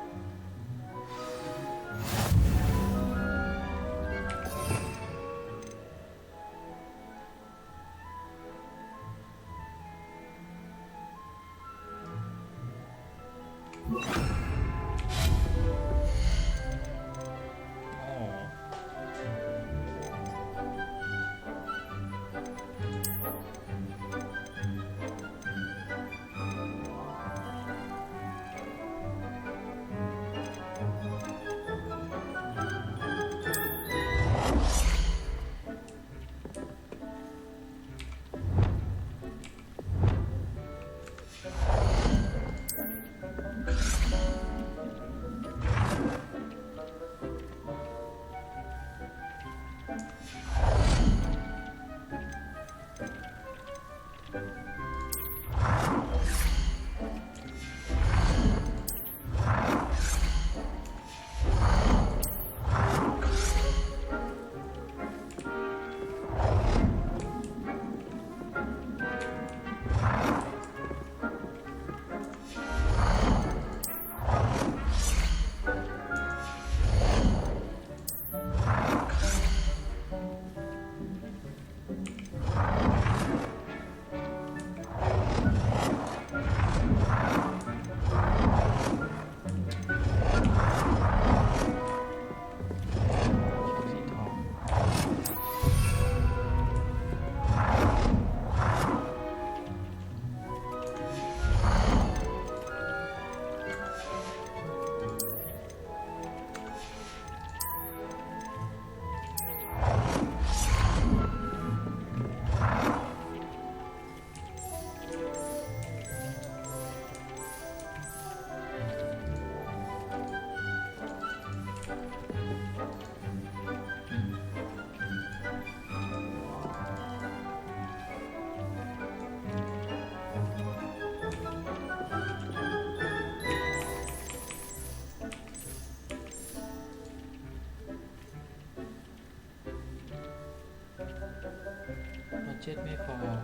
S1: เจ็ดไม่พอเนอะ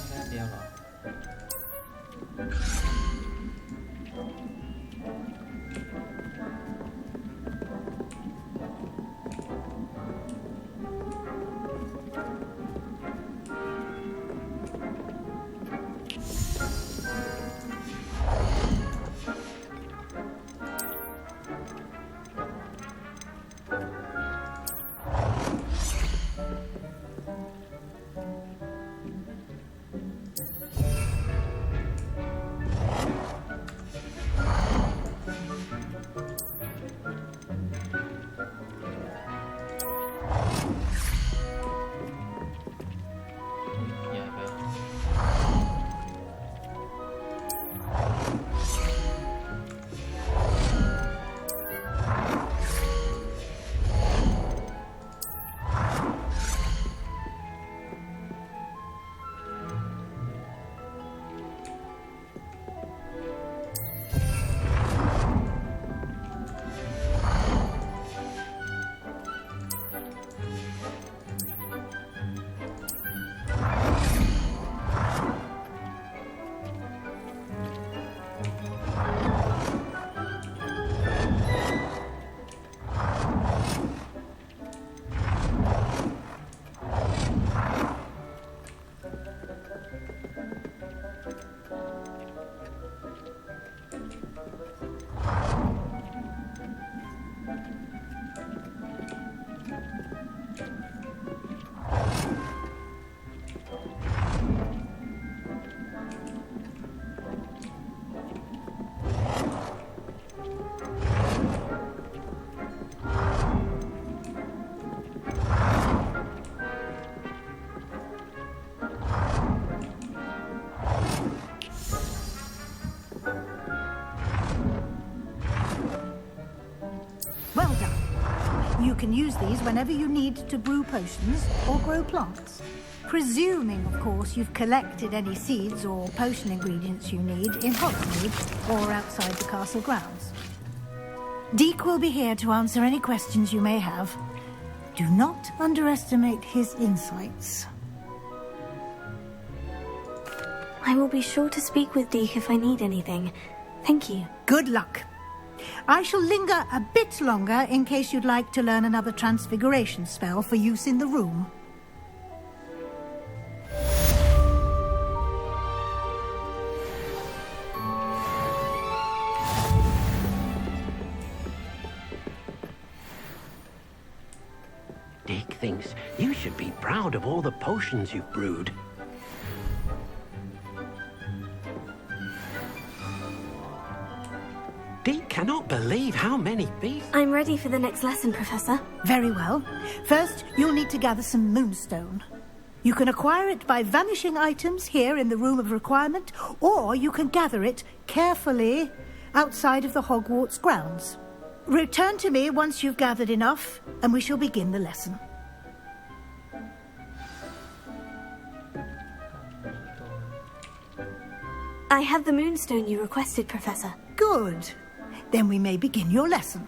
S1: แค่เดียวเหรอ
S7: You can use these whenever you need to brew potions or grow plants. Presuming, of course, you've collected any seeds or potion ingredients you need in Hogsmeade or outside the castle grounds. Deek will be here to answer any questions you may have. Do not underestimate his insights.
S4: I will be sure to speak with Deek if I need anything. Thank you.
S7: Good luck. I shall linger a bit longer in case you'd like to learn another transfiguration spell for use in the room.
S10: Dick thinks you should be proud of all the potions you've brewed. Dick cannot believe how many beasts...
S4: I'm ready for the next lesson, Professor.
S7: Very well. First, you'll need to gather some moonstone. You can acquire it by vanishing items here in the Room of Requirement, or you can gather it carefully outside of the Hogwarts grounds. Return to me once you've gathered enough, and we shall begin the lesson.
S4: I have the moonstone you requested, Professor.
S7: Good. Then we may begin your lesson.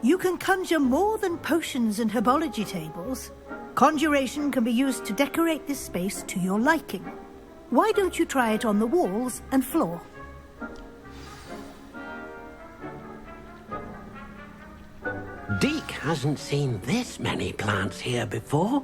S7: You can conjure more than potions and herbology tables. Conjuration can be used to decorate this space to your liking. Why don't you try it on the walls and floor?
S10: Deek hasn't seen this many plants here before.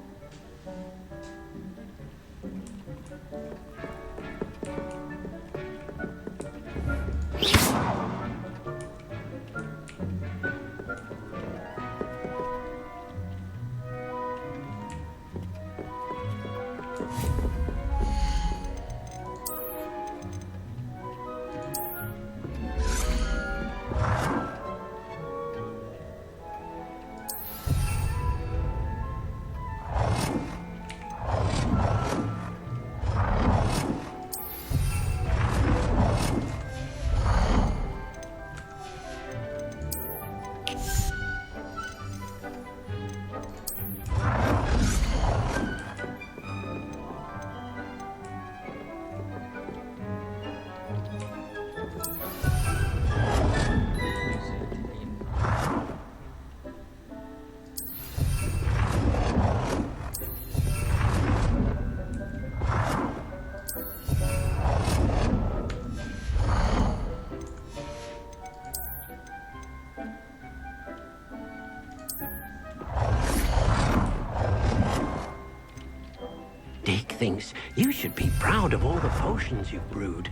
S10: Dick thinks you should be proud of all the potions you've brewed.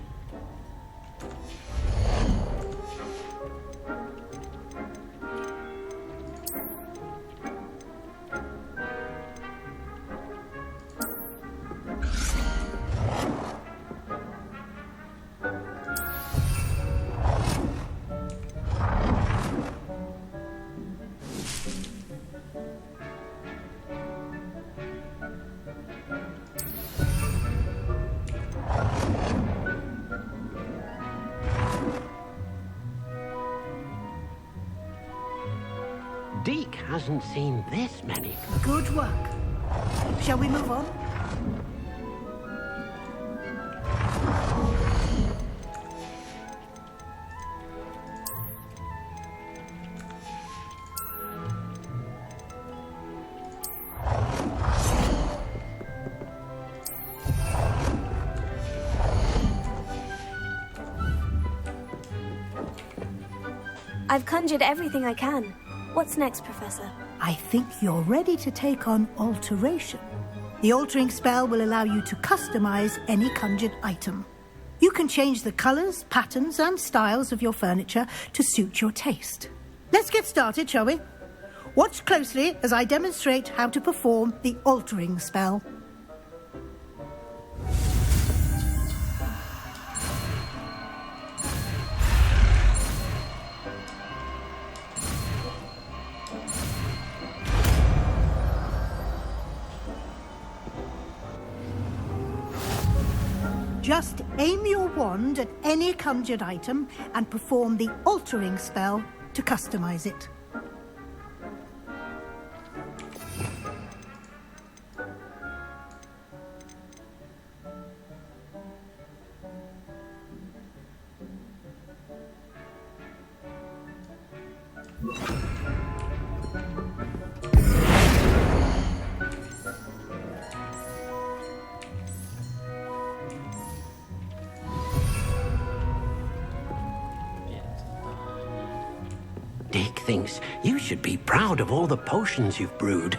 S10: Deek hasn't seen this many.
S7: Good work. Shall we move on?
S4: I've conjured everything I can. What's next, Professor?
S7: I think you're ready to take on alteration. The altering spell will allow you to customize any conjured item. You can change the colors, patterns, and styles of your furniture to suit your taste. Let's get started, shall we? Watch closely as I demonstrate how to perform the altering spell. Just aim your wand at any conjured item and perform the altering spell to customize it.
S10: Dick thinks you should be proud of all the potions you've brewed.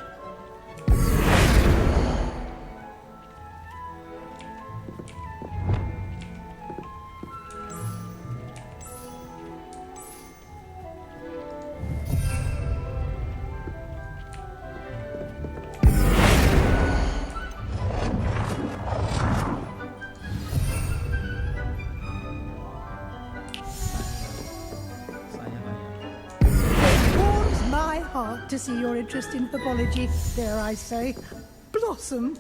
S7: To see your interest in herbology, dare I say, blossom.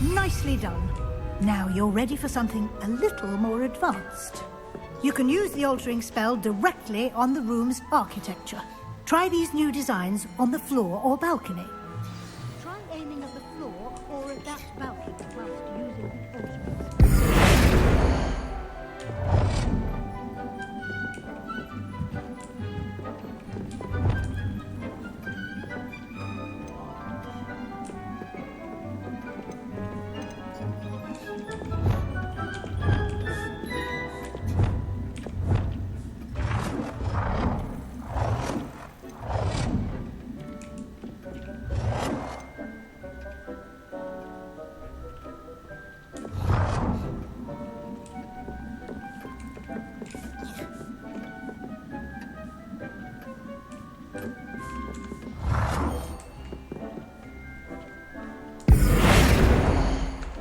S7: Nicely done. Now you're ready for something a little more advanced. You can use the altering spell directly on the room's architecture. Try these new designs on the floor or balcony. Try aiming at the floor or at that balcony whilst using the altering spell.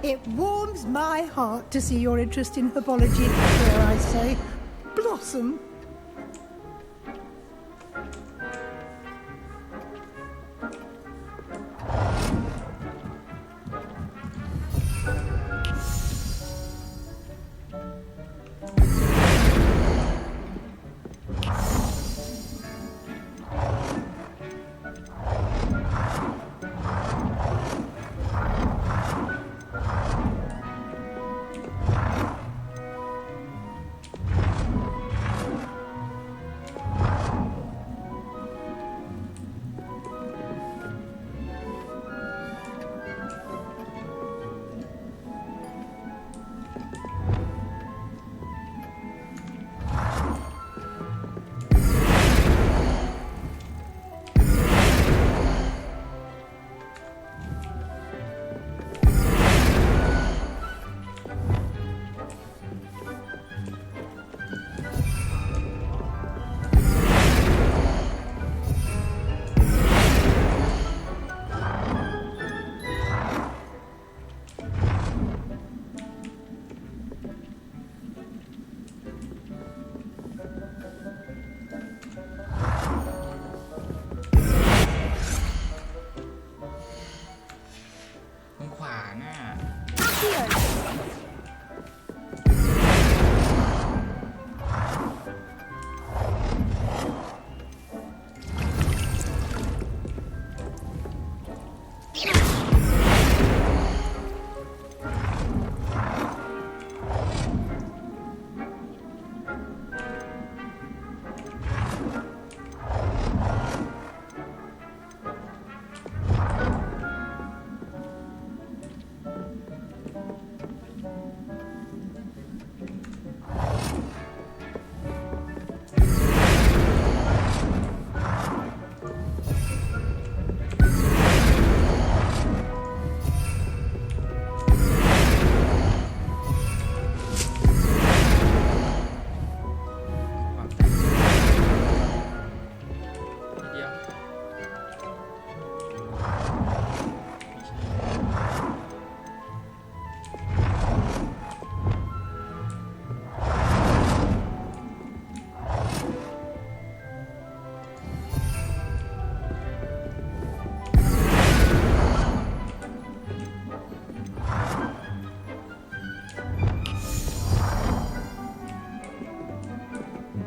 S7: It warms my heart to see your interest in herbology, dare I say, blossom.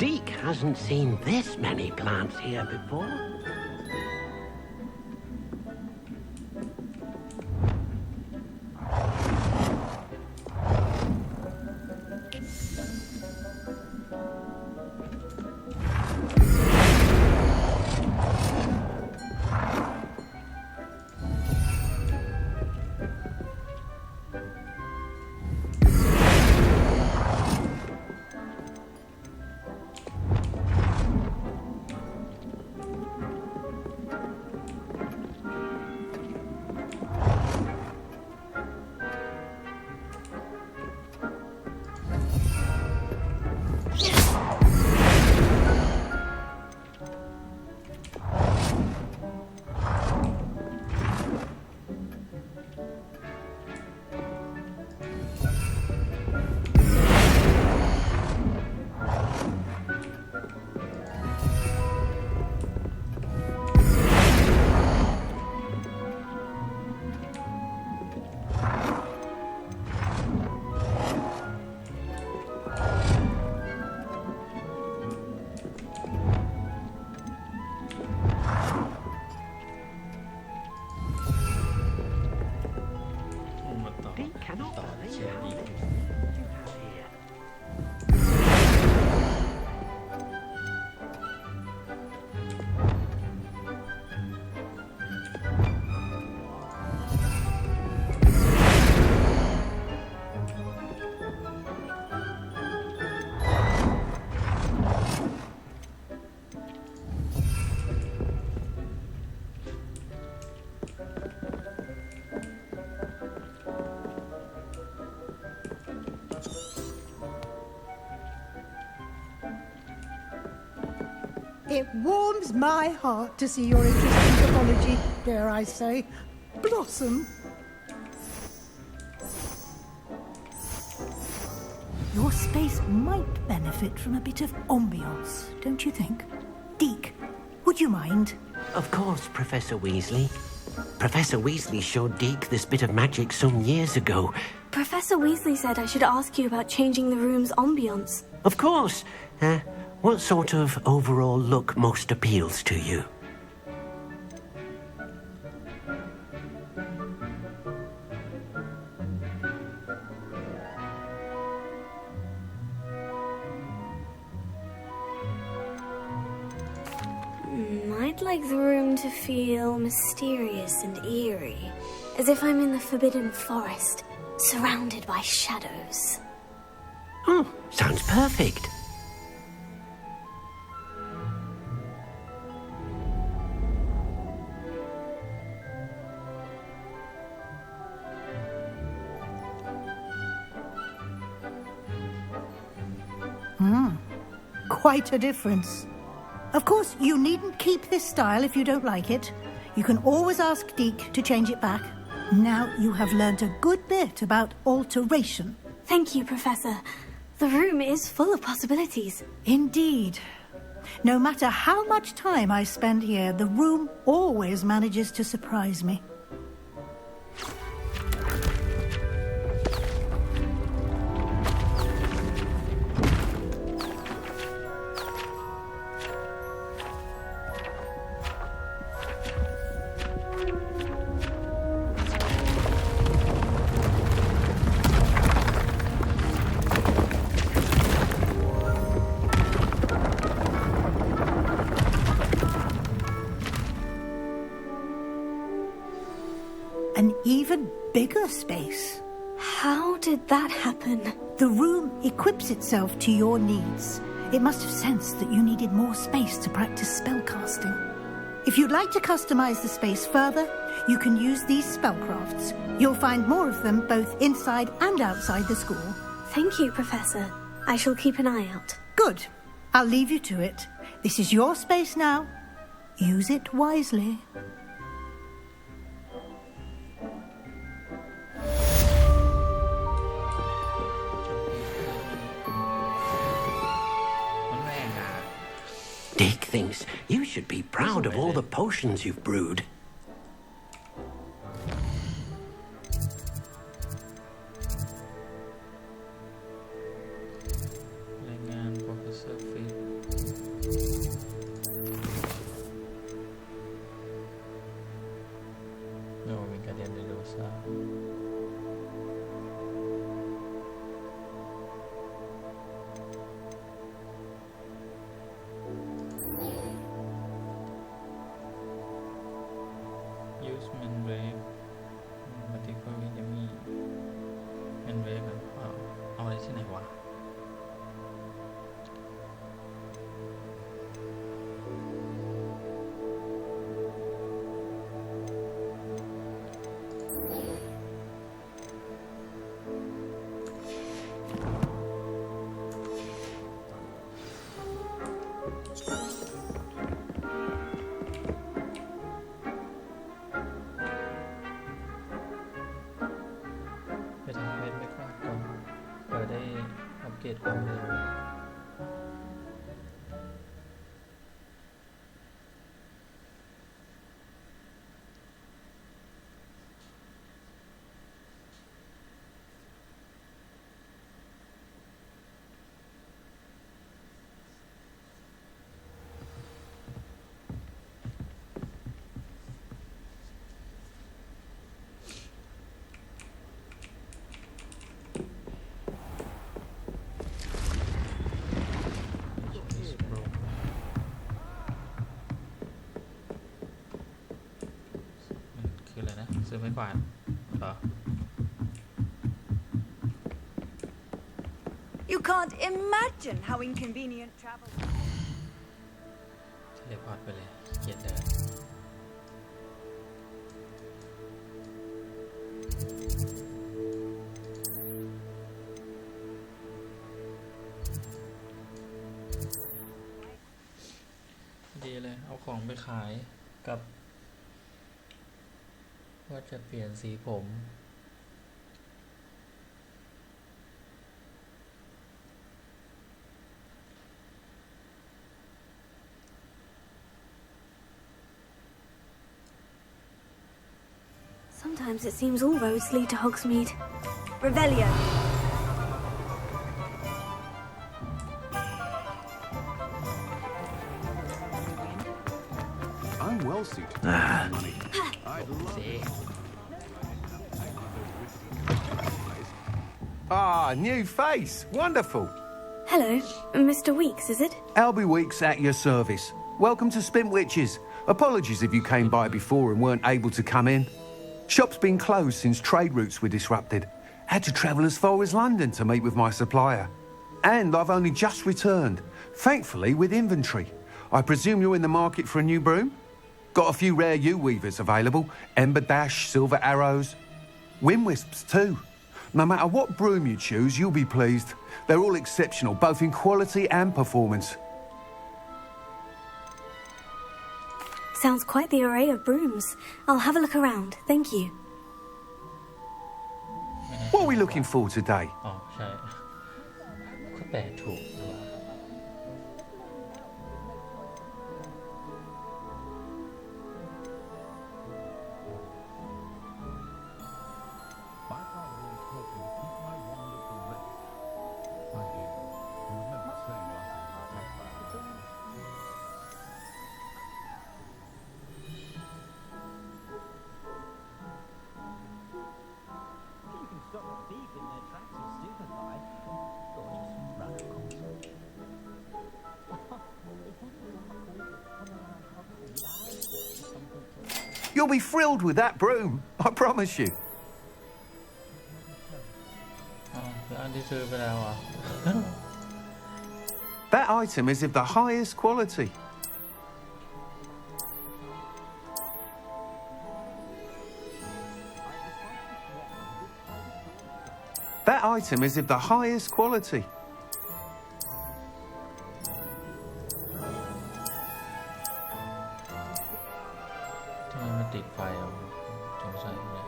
S10: Deke hasn't seen this many plants here before.
S7: It warms my heart to see your interest in pathology, dare I say, blossom. Your space might benefit from a bit of ambiance, don't you think? Deke, would you mind?
S10: Of course, Professor Weasley. Professor Weasley showed Deke this bit of magic some years ago.
S4: Professor Weasley said I should ask you about changing the room's ambience.
S10: Of course. What sort of overall look most appeals to you?
S4: I'd like the room to feel mysterious and eerie, as if I'm in the Forbidden Forest, surrounded by shadows.
S10: Oh, sounds perfect.
S7: Quite a difference. Of course, you needn't keep this style if you don't like it. You can always ask Deke to change it back. Now you have learnt a good bit about alteration.
S4: Thank you, Professor. The room is full of possibilities.
S7: Indeed. No matter how much time I spend here, the room always manages to surprise me. An even bigger space.
S4: How did that happen?
S7: The room equips itself to your needs. It must have sensed that you needed more space to practice spellcasting. If you'd like to customize the space further, you can use these spellcrafts. You'll find more of them both inside and outside the school.
S4: Thank you, Professor. I shall keep an eye out.
S7: Good. I'll leave you to it. This is your space now. Use it wisely.
S10: Deke thinks you should be proud of all the potions you've brewed.
S1: ไม้กวาดเหรอ
S11: You can't imagine how inconvenient travel.
S1: เทเลพอร์ตไปเลยเกียดเดินดีเลยเอาของไปขายกับว่าจะเปลี่ยนสีผม
S4: Sometimes it seems all roads lead to Hogsmeade. Revelio.
S12: I'm well suited to money. I'd love Ah, new face. Wonderful.
S4: Hello, Mr. Weeks, is it?
S12: Albie Weeks at your service. Welcome to Spintwitches. Apologies if you came by before and weren't able to come in. Shop's been closed since trade routes were disrupted. Had to travel as far as London to meet with my supplier. And I've only just returned, thankfully with inventory. I presume you're in the market for a new broom? Got a few rare U-weavers available. Ember Dash, Silver Arrows. Wind Wisps too. No matter what broom you choose, you'll be pleased. They're all exceptional, both in quality and performance.
S4: Sounds quite the array of brooms. I'll have a look around, thank you.
S12: What are we looking for today?
S1: อ๋อใช่ก็แปลถูกด้วย
S12: You'll be thrilled with that broom, I promise you.
S1: อ๋อแล้วอันที่ซื้อไปแล้วอ่ะ
S12: That item is of the highest quality. That item is of the highest quality.
S1: ทำไมมันติดไฟอ่ะสงสัยเนี่ย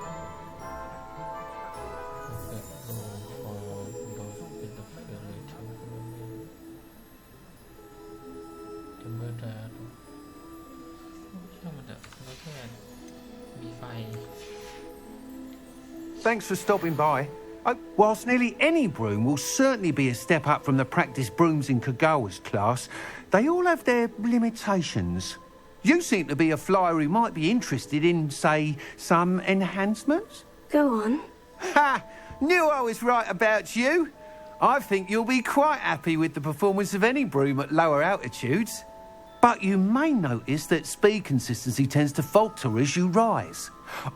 S12: Thanks for stopping by. Whilst nearly any broom will certainly be a step up from the practice brooms in Kagawa's class, they all have their limitations. You seem to be a flyer who might be interested in, say, some enhancements?
S4: Go on.
S12: Ha! Knew I was right about you. I think you'll be quite happy with the performance of any broom at lower altitudes. But you may notice that speed consistency tends to falter as you rise.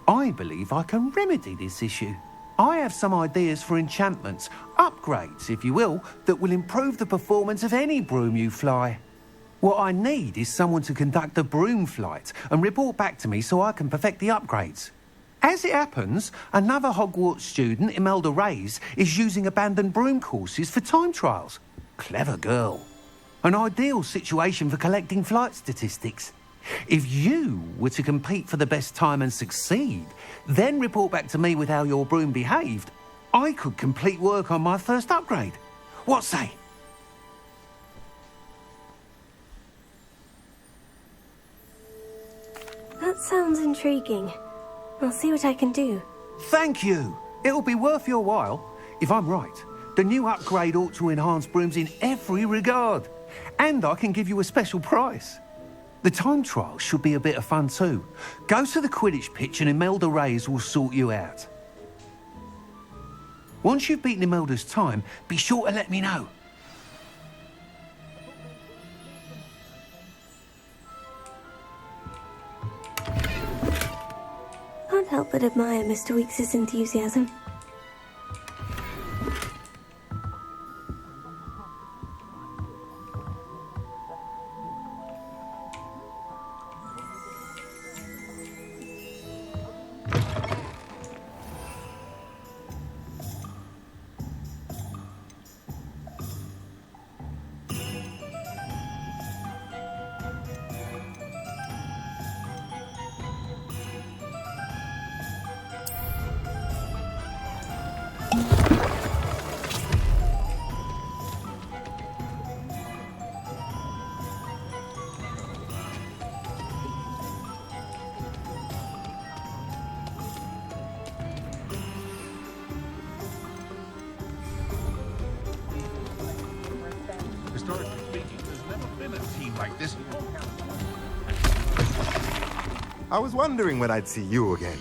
S12: I believe I can remedy this issue. I have some ideas for enchantments, upgrades, if you will, that will improve the performance of any broom you fly. What I need is someone to conduct a broom flight and report back to me so I can perfect the upgrades. As it happens, another Hogwarts student, Imelda Reyes, is using abandoned broom courses for time trials. Clever girl. An ideal situation for collecting flight statistics. If you were to compete for the best time and succeed, then report back to me with how your broom behaved, I could complete work on my first upgrade. What say?
S4: That sounds intriguing. I'll see what I can do.
S12: Thank you. It'll be worth your while. If I'm right, the new upgrade ought to enhance brooms in every regard. And I can give you a special price. The time trial should be a bit of fun too. Go to the Quidditch pitch and Imelda Reyes will sort you out. Once you've beaten Imelda's time, be sure to let me know.
S4: can't help but admire Mr. Weekes' enthusiasm.
S9: Historically speaking, there's never been a team like this.
S13: I was wondering when I'd see you again.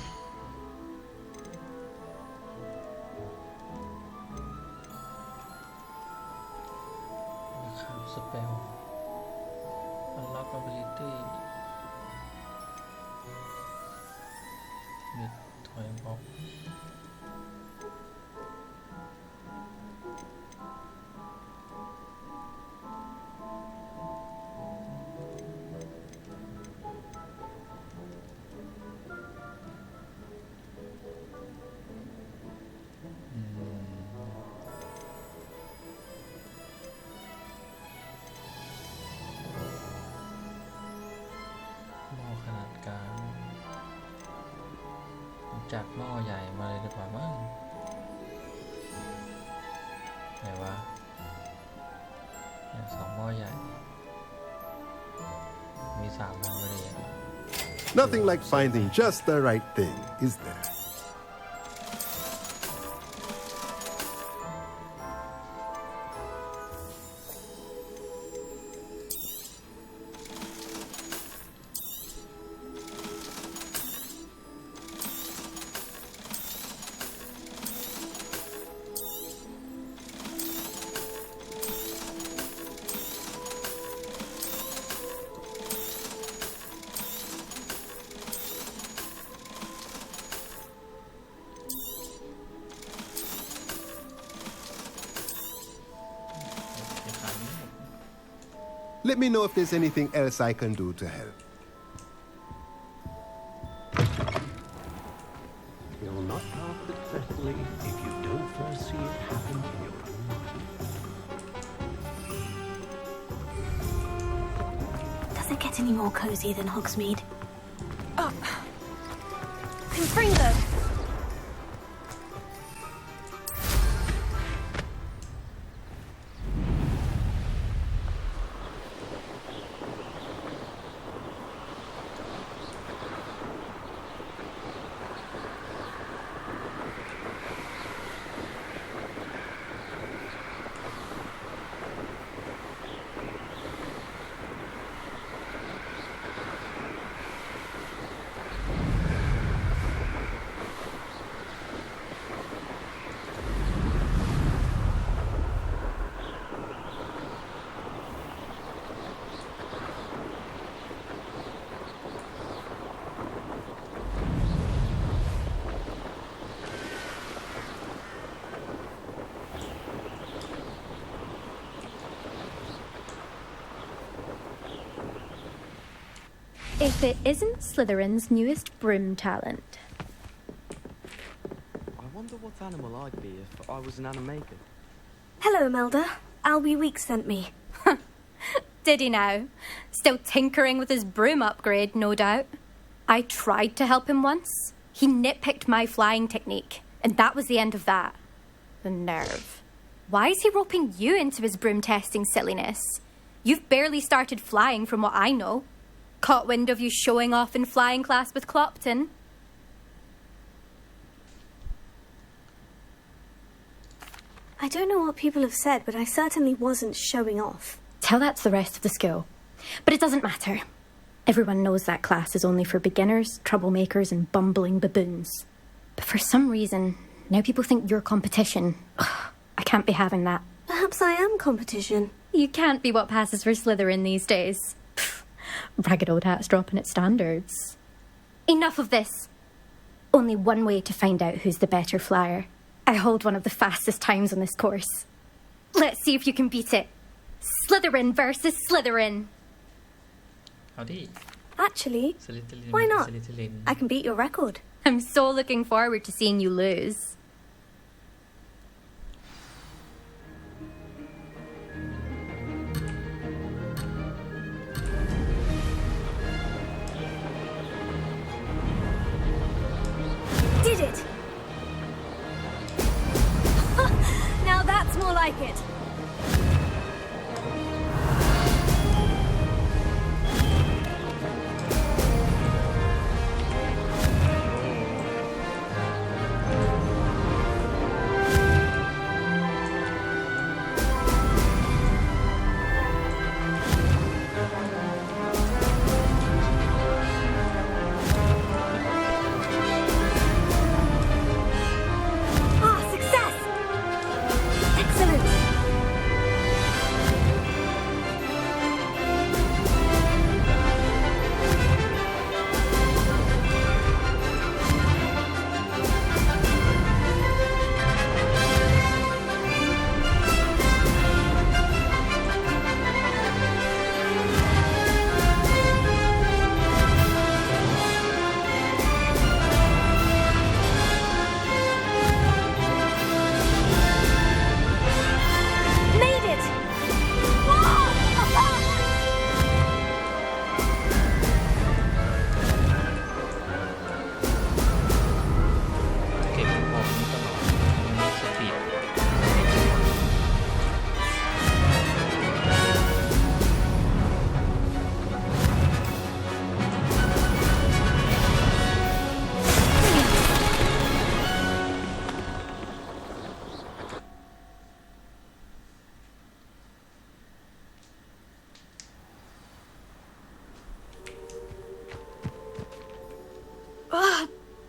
S1: Spell Unlock ability Mid Toy Boxขนาดกลางจากหม้อใหญ่มาเลยดีกว่ามั้งไหนวะเนี่ย2 หม้อใหญ่มี3 อันเลย
S13: Nothing like finding just the right thing, is there? Let me know if there's anything else I can do to help.
S10: You'll not pass successfully if you don't first see it happen in your own mind.
S4: Does it get any more cozy than Hogsmeade?
S8: Oh. Confringo!
S14: If it isn't Slytherin's newest broom talent.
S15: I wonder what animal I'd be if I was an animaker.
S4: Hello, Melda. Albie Weeks sent me.
S14: Did he now? Still tinkering with his broom upgrade, no doubt. I tried to help him once. He nitpicked my flying technique, and that was the end of that. The nerve. Why is he roping you into his broom testing silliness? You've barely started flying from what I know. Caught wind of you showing off in flying class with Clopton.
S4: I don't know what people have said, but I certainly wasn't showing off.
S14: Tell that to the rest of the school. But it doesn't matter. Everyone knows that class is only for beginners, troublemakers, and bumbling baboons. But for some reason, now people think you're competition. Ugh, I can't be having that.
S4: Perhaps I am competition.
S14: You can't be what passes for Slytherin these days. Ragged old hat's dropping its standards. Enough of this. only one way to find out who's the better flyer. I hold one of the fastest times on this course. Let's see if you can beat it. Slytherin versus Slytherin.
S1: Howdy.
S4: Actually,
S1: Slytherin
S4: why not?
S1: Slytherin.
S4: I can beat your record.
S14: I'm so looking forward to seeing you lose.
S4: Did it! Now that's more like it. Ah, success! Excellent! Made it!
S1: Ghê không bỏ như tao nói. Sẽ bị.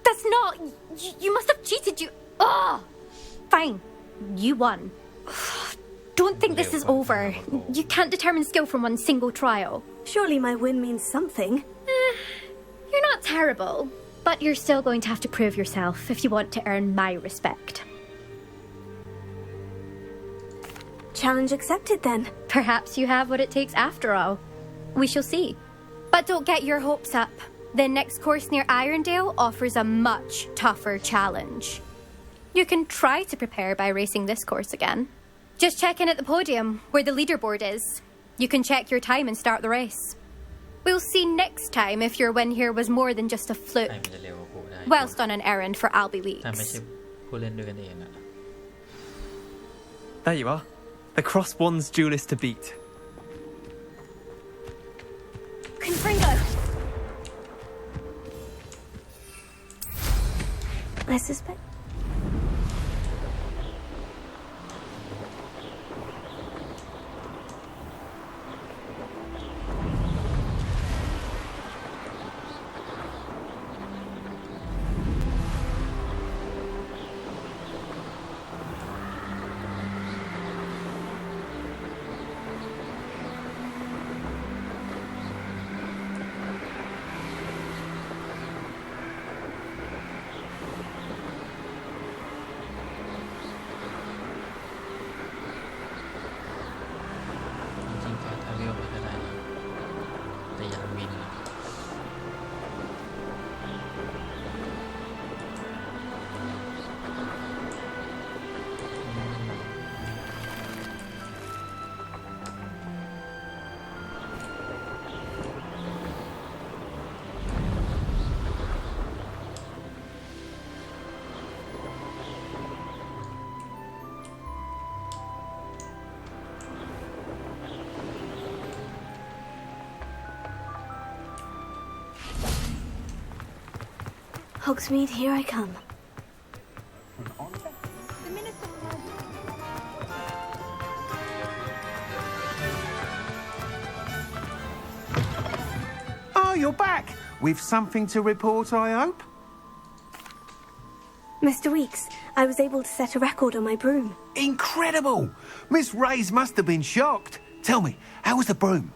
S14: That's not... You must have cheated, you... Ugh! Fine. You won. Don't think this is over. You can't determine skill from one single trial.
S4: Surely my win means something.
S14: You're not terrible, but you're still going to have to prove yourself if you want to earn my respect.
S4: Challenge accepted then.
S14: Perhaps you have what it takes after all. We shall see. But don't get your hopes up. The next course near Irondale offers a much tougher challenge. You can try to prepare by racing this course again. Just check in at the podium, where the leaderboard is. You can check your time and start the race. We'll see next time if your win here was more than just a fluke,
S1: ใครมันจะเร็วกว่ากูได้
S14: whilst on an errand for Albie
S1: ถ้าไม่
S14: Weeks.
S1: ใช่ผู้เล่นด้วยกันเองอะ
S15: There you are. The Cross Wands duelist to beat.
S4: Confringo! I suspect... Hogsmeade, here I come.
S12: Oh, you're back! With something to report, I hope?
S4: Mr. Weeks, I was able to set a record on my broom.
S12: Incredible! Miss Reyes must have been shocked. Tell me, how was the broom?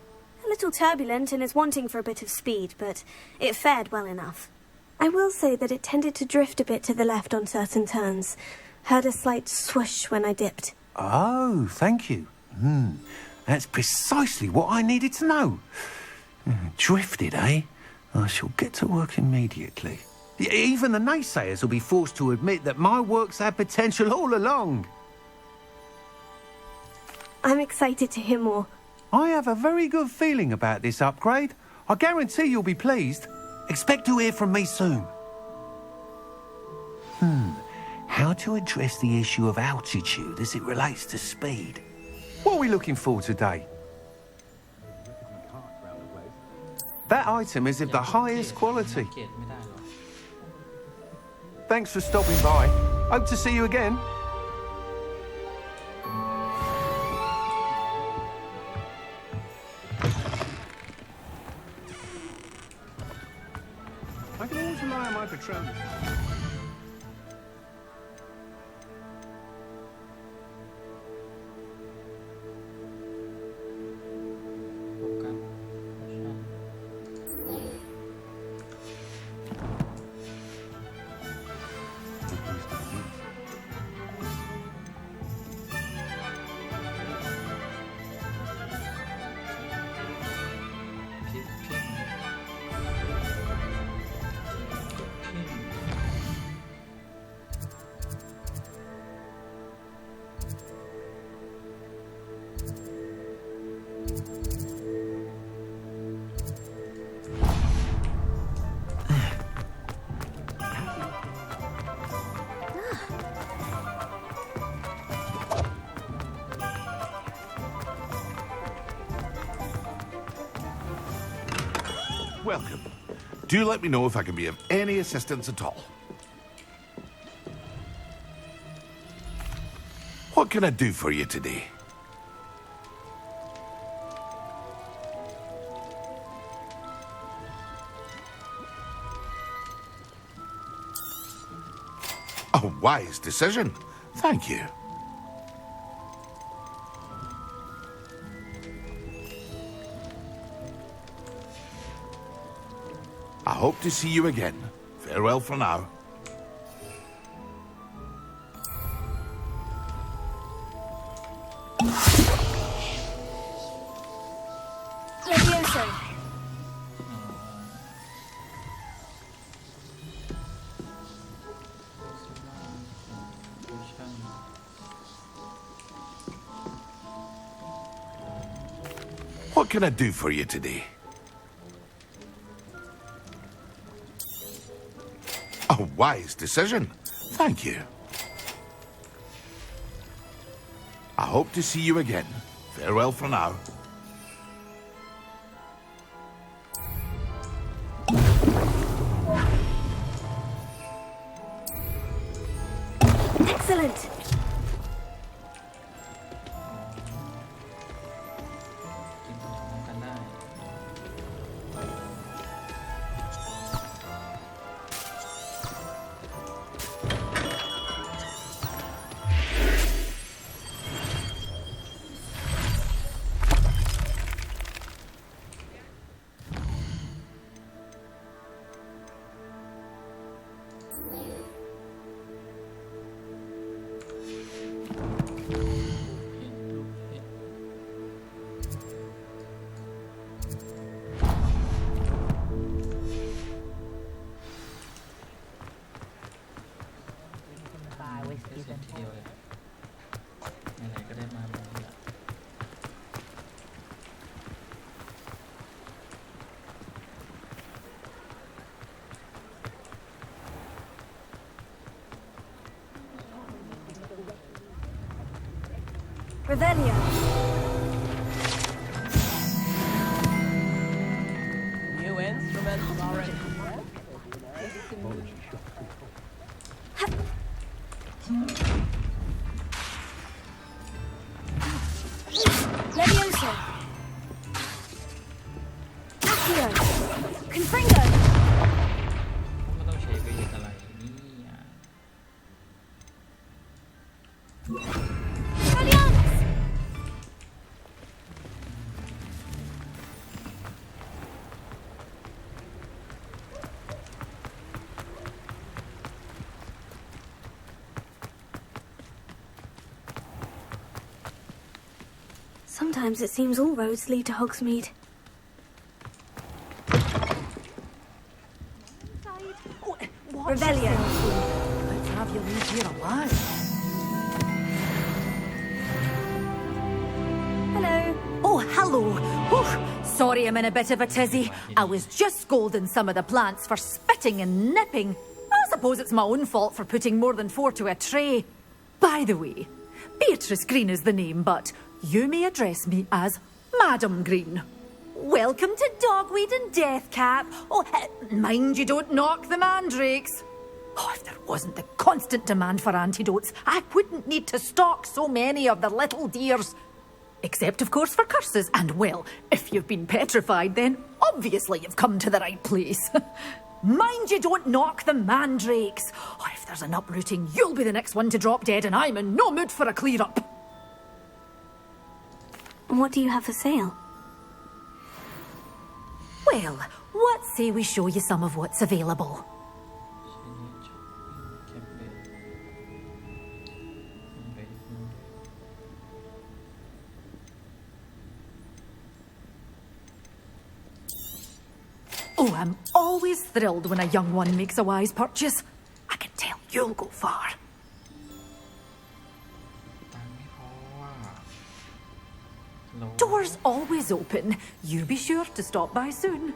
S4: A little turbulent and is wanting for a bit of speed, but it fared well enough. I will say that it tended to drift a bit to the left on certain turns. Heard a slight swoosh when I dipped.
S12: Oh, thank you. That's precisely what I needed to know. Drifted, eh? I shall get to work immediately. Even the naysayers will be forced to admit that my work's had potential all along.
S4: I'm excited to hear more.
S12: I have a very good feeling about this upgrade. I guarantee you'll be pleased. Expect to hear from me soon. How to address the issue of altitude as it relates to speed? What are we looking for today? That item is of the highest quality. Thanks for stopping by. Hope to see you again. I can always rely on my Patronus.
S16: Welcome. Do let me know if I can be of any assistance at all. What can I do for you today? A wise decision. Thank you. I hope to see you again. Farewell for now.
S14: Levioso.
S16: What can I do for you today? A wise decision. Thank you. I hope to see you again. Farewell for now.
S4: Excellent. Revelio.
S3: New instruments already.
S14: Levioso. Accio. Confringo.
S1: ก็ต้องใช้ประโยชน์อะไรเนี่ย
S14: Radiance.
S4: Sometimes it seems all roads lead to Hogsmeade.
S8: Revelio. Let's have you leave here alive.
S4: Hello.
S8: Oh, hello. Oof. Sorry I'm in a bit of a tizzy. I was just scolding some of the plants for spitting and nipping. I suppose it's my own fault for putting more than 4 to a tray. By the way, Beatrice Green is the name, but you may address me as Madam Green. Welcome to Dogweed and Deathcap. Oh, mind you don't knock the mandrakes. Oh, if there wasn't the constant demand for antidotes, I wouldn't need to stock so many of the little dears. Except, of course, for curses. And, well, if you've been petrified, then obviously you've come to the right place. Mind you don't knock the mandrakes. Oh, if there's an uprooting, you'll be the next one to drop dead, and I'm in no mood for a clear-up.
S4: What do you have for sale?
S8: Well, what say we show you some of what's available? Oh, I'm always thrilled when a young one makes a wise purchase. I can tell you'll go far. Doors always open. You be sure to stop by soon.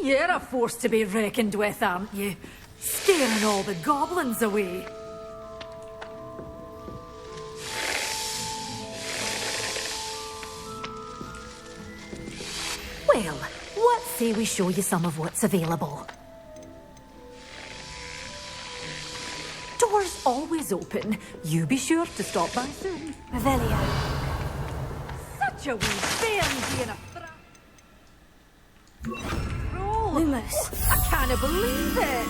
S8: You're a force to be reckoned with, aren't you? Scaring all the goblins away. Well, what say we show you some of what's available? Doors always open. You be sure to stop by soon.
S4: Revelio.
S8: Such a wee bairn being a
S4: Lumos.
S8: I can't believe it!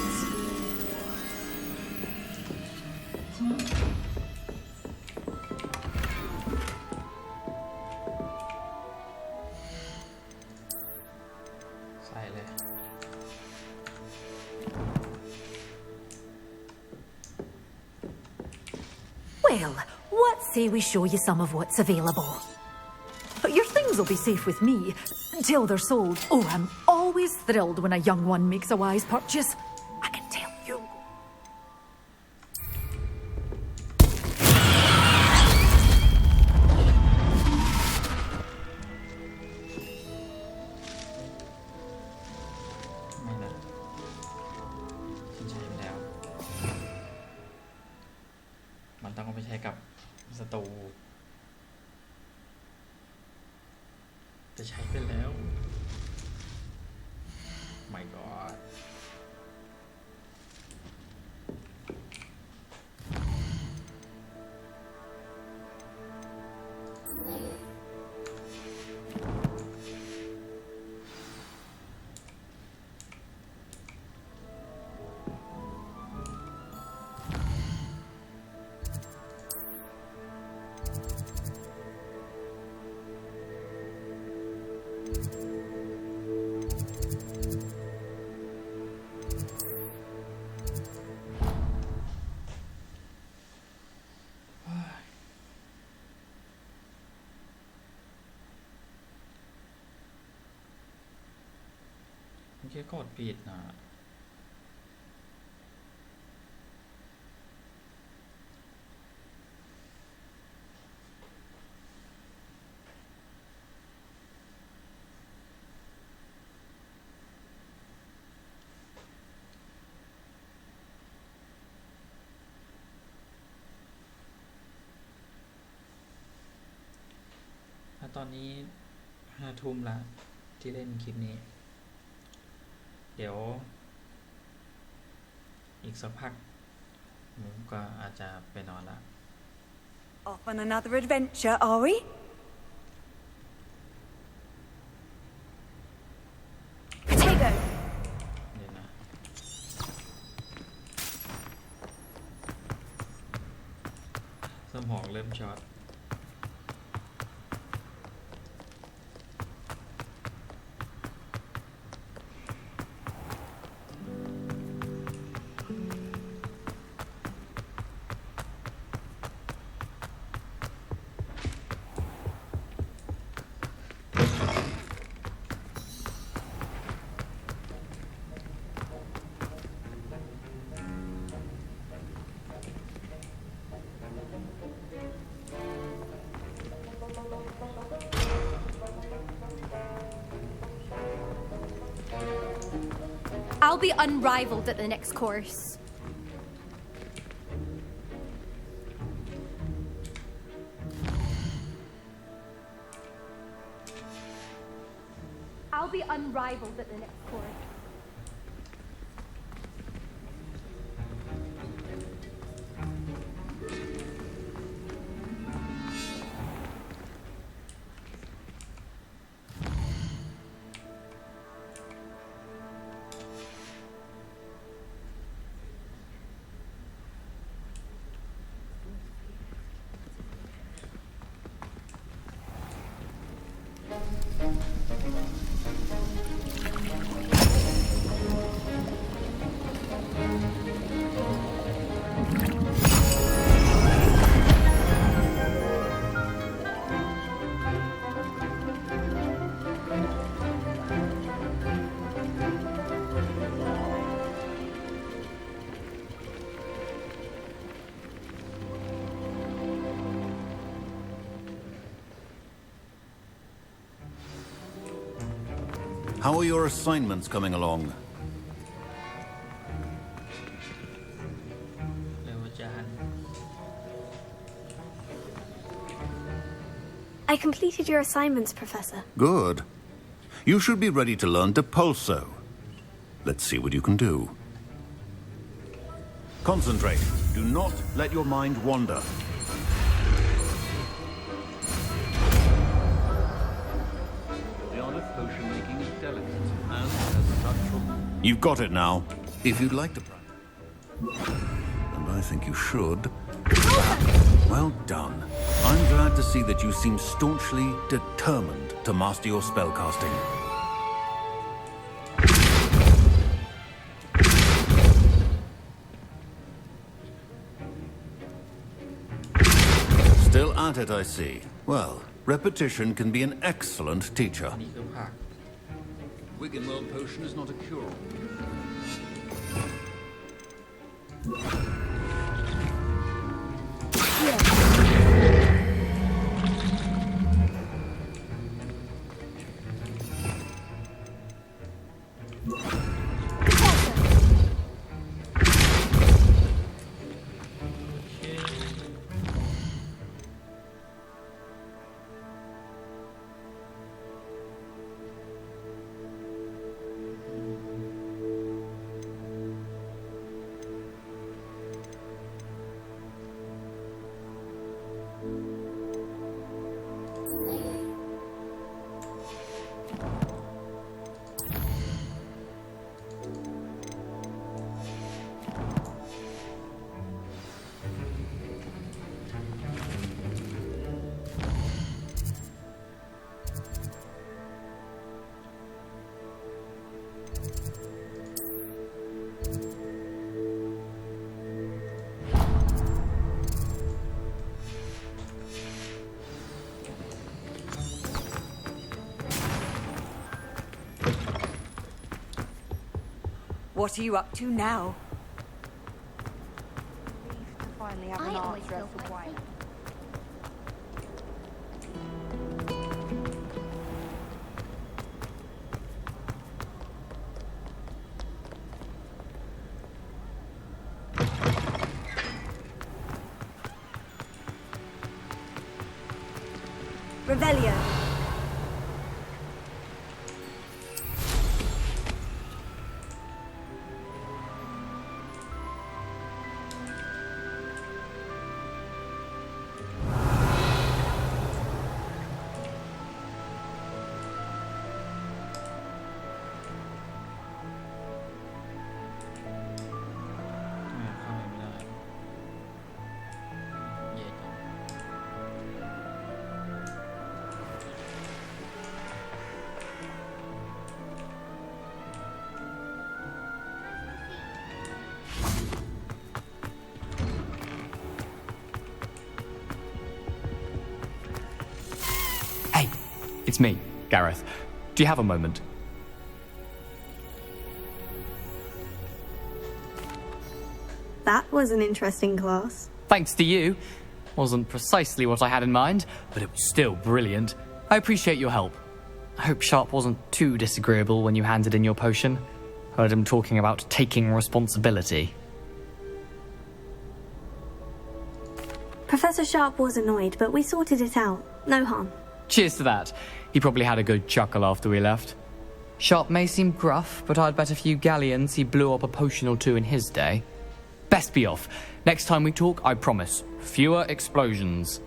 S8: Well, what say we show you some of what's available? But your things will be safe with me until they're sold. Oh, I'm always thrilled when a young one makes a wise purchase. I can tell you.
S1: Don't เอาไปใช้กับศัตรูจะใช้ไปแล้ว My Godเมื่อกี้กดผิดนะตอนนี้5 ทุ่มละที่เล่นคลิปนี้เดี๋ยวอีกสักพักผมก็อาจจะไปนอนละ
S11: Off on another adventure, are we? Potato.
S1: เดี๋ยวนะสมองเริ่มช็อต
S14: I'll be unrivaled at the next course. I'll be unrivaled at the next course.
S17: How are your assignments coming along?
S4: I completed your assignments, Professor.
S17: Good. You should be ready to learn Depulso. Let's see what you can do. Concentrate. Do not let your mind wander. The art of potion making is delicate, and as such, you've got it now. If you'd like to practice, and I think you should. Well done. I'm glad to see that you seem staunchly determined to master your spellcasting. Still at it, I see. Well, repetition can be an excellent teacher. Wiggenweld potion is not a cure-all.
S11: What are you up to now?
S18: Finally have an art dress for white.
S11: Revelio.
S15: It's me, Gareth. Do you have a moment?
S4: That was an interesting class.
S15: Thanks to you. Wasn't precisely what I had in mind, but it was still brilliant. I appreciate your help. I hope Sharp wasn't too disagreeable when you handed in your potion. Heard him talking about taking responsibility.
S4: Professor Sharp was annoyed, but we sorted it out. No harm.
S15: Cheers to that. He probably had a good chuckle after we left. Sharp may seem gruff, but I'd bet a few galleons he blew up a potion or two in his day. Best be off. Next time we talk, I promise, fewer explosions.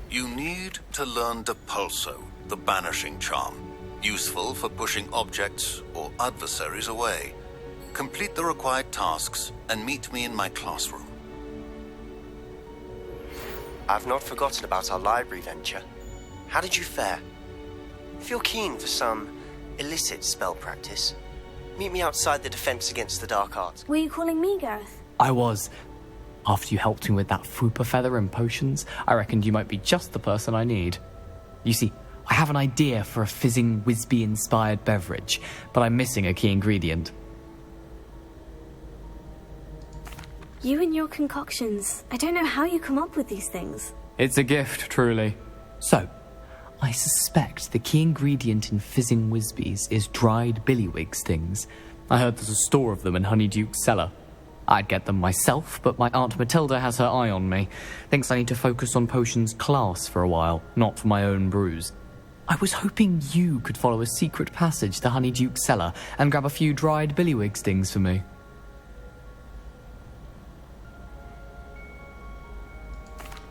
S17: You need to learn Depulso, the banishing charm. Useful for pushing objects or adversaries away. Complete the required tasks and meet me in my classroom.
S5: I've not forgotten about our library venture. How did you fare? If you're keen for some illicit spell practice, meet me outside the Defense Against the Dark Arts.
S4: Were you calling me, Gareth?
S15: I was. After you helped me with that Fupa feather and potions, I reckoned you might be just the person I need. You see, I have an idea for a fizzing Whizbee-inspired beverage, but I'm missing a key ingredient.
S4: You and your concoctions. I don't know how you come up with these things.
S15: It's a gift, truly. So, I suspect the key ingredient in fizzing Whizbees is dried billywig stings. I heard there's a store of them in Honeyduke's cellar. I'd get them myself, but my Aunt Matilda has her eye on me. Thinks I need to focus on potions class for a while, not for my own brews. I was hoping you could follow a secret passage to Honeyduke's cellar and grab a few dried billywig stings for me.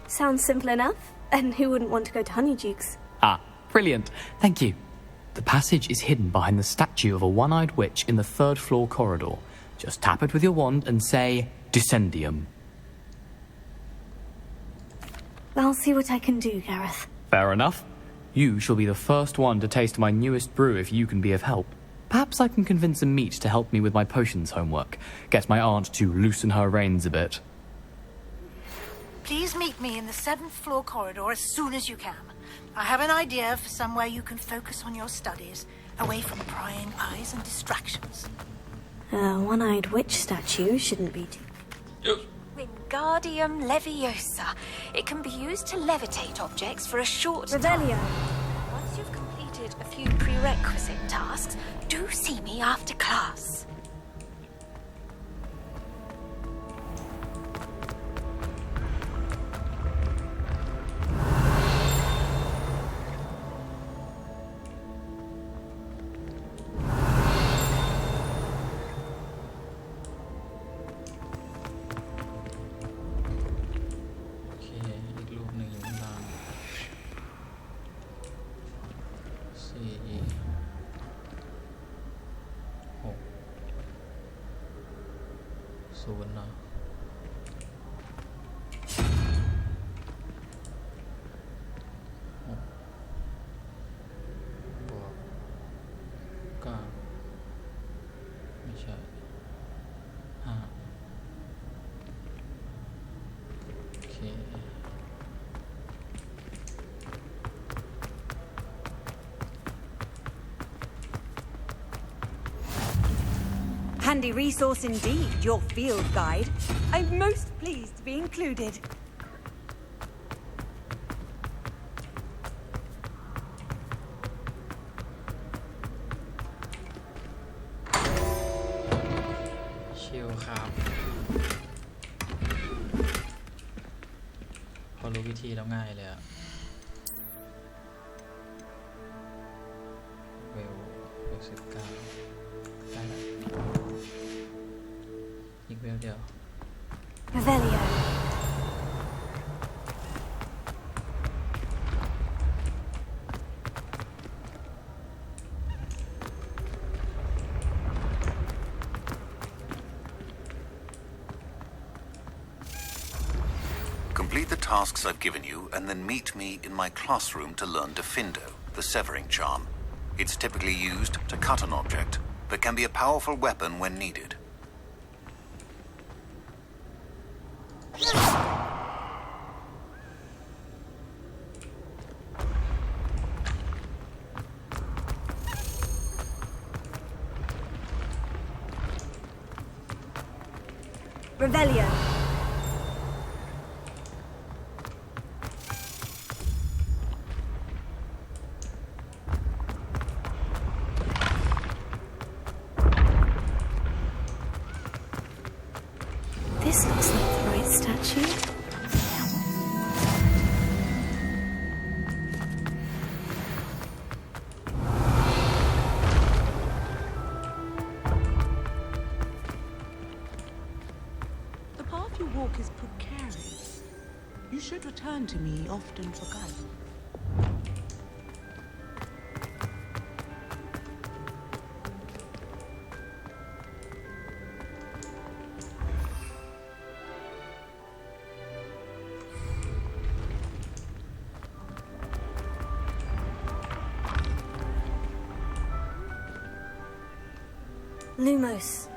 S4: Sounds simple enough. And who wouldn't want to go to Honeyduke's?
S15: Ah, brilliant. Thank you. The passage is hidden behind the statue of a one-eyed witch in the 3rd floor corridor. Just tap it with your wand and say, Descendium.
S4: I'll see what I can do, Gareth.
S15: Fair enough. You shall be the first one to taste my newest brew if you can be of help. Perhaps I can convince a meat to help me with my potions homework. Get my aunt to loosen her reins a bit.
S7: Please meet me in the 7th floor corridor as soon as you can. I have an idea for somewhere you can focus on your studies, away from prying eyes and distractions.
S4: A one-eyed witch statue shouldn't be too...
S19: Wingardium Leviosa. It can be used to levitate objects for a short
S4: Revelio.
S19: time. Once you've completed a few prerequisite tasks, do see me after class.
S11: Handy resource indeed, your field guide. I'm most pleased to be included.
S1: ชิลครับพอรู้วิธีแล้วง่ายเลยอะเวล69ได้แล้วอีกเวลเดียว
S4: Revelio.
S17: Complete the tasks I've given you, and then meet me in my classroom to learn Defindo, the severing charm. It's typically used to cut an object, but can be a powerful weapon when needed.
S11: Revelio.
S20: should return to me often for guidance.
S4: Lumos.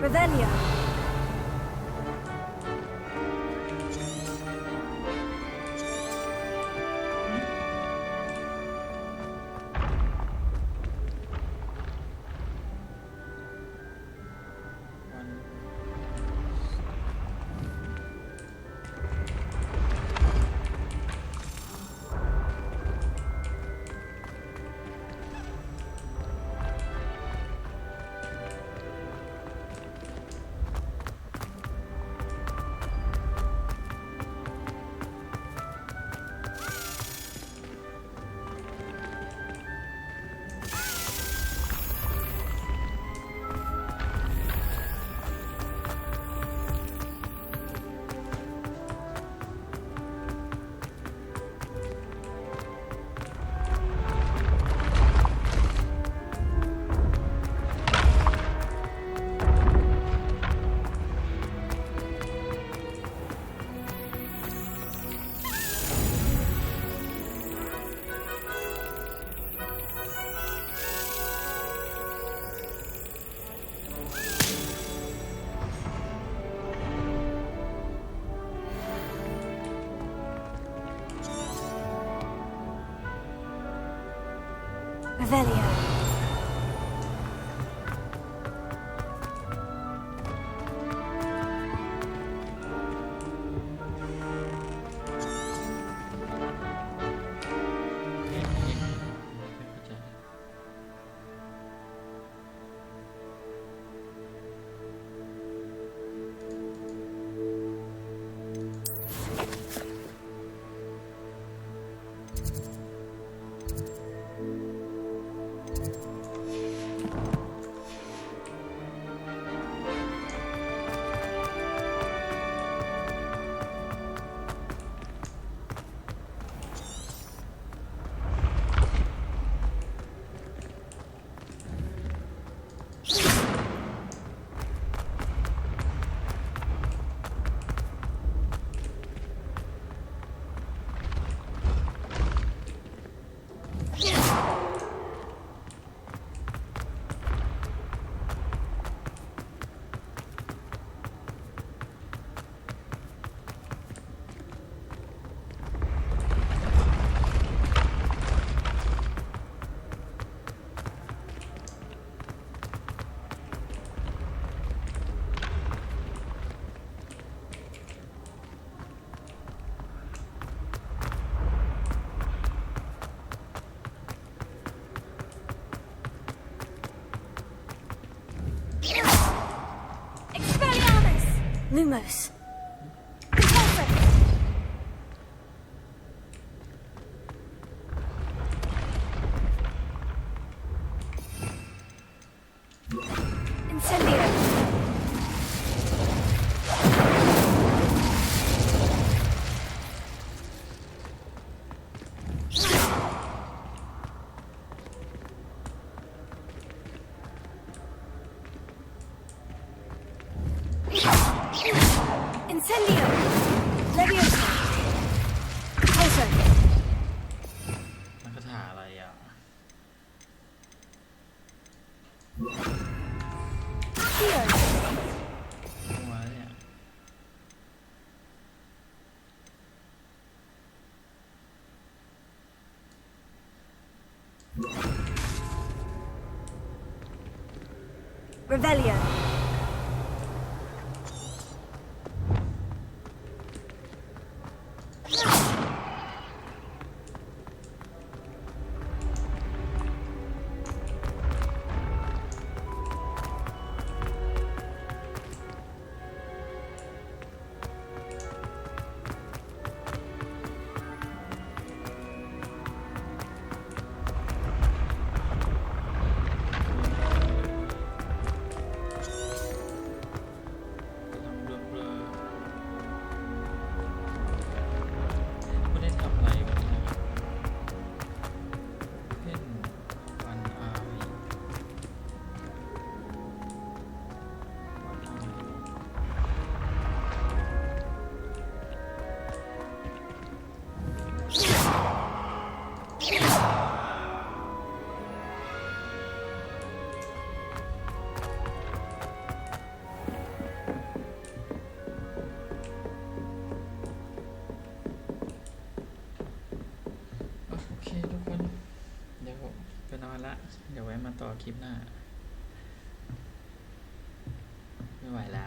S4: Revelio. Revelio. Lumos. Incendio! Leviosa! Closer!
S1: นักคาถาอะไรอ่ะ
S4: Here!
S1: หัวเนี่ย
S4: Revelio!
S1: โอเคทุกคน เดี๋ยวไปนอนละ เดี๋ยวไว้มาต่อคลิปหน้า ไม่ไหวละ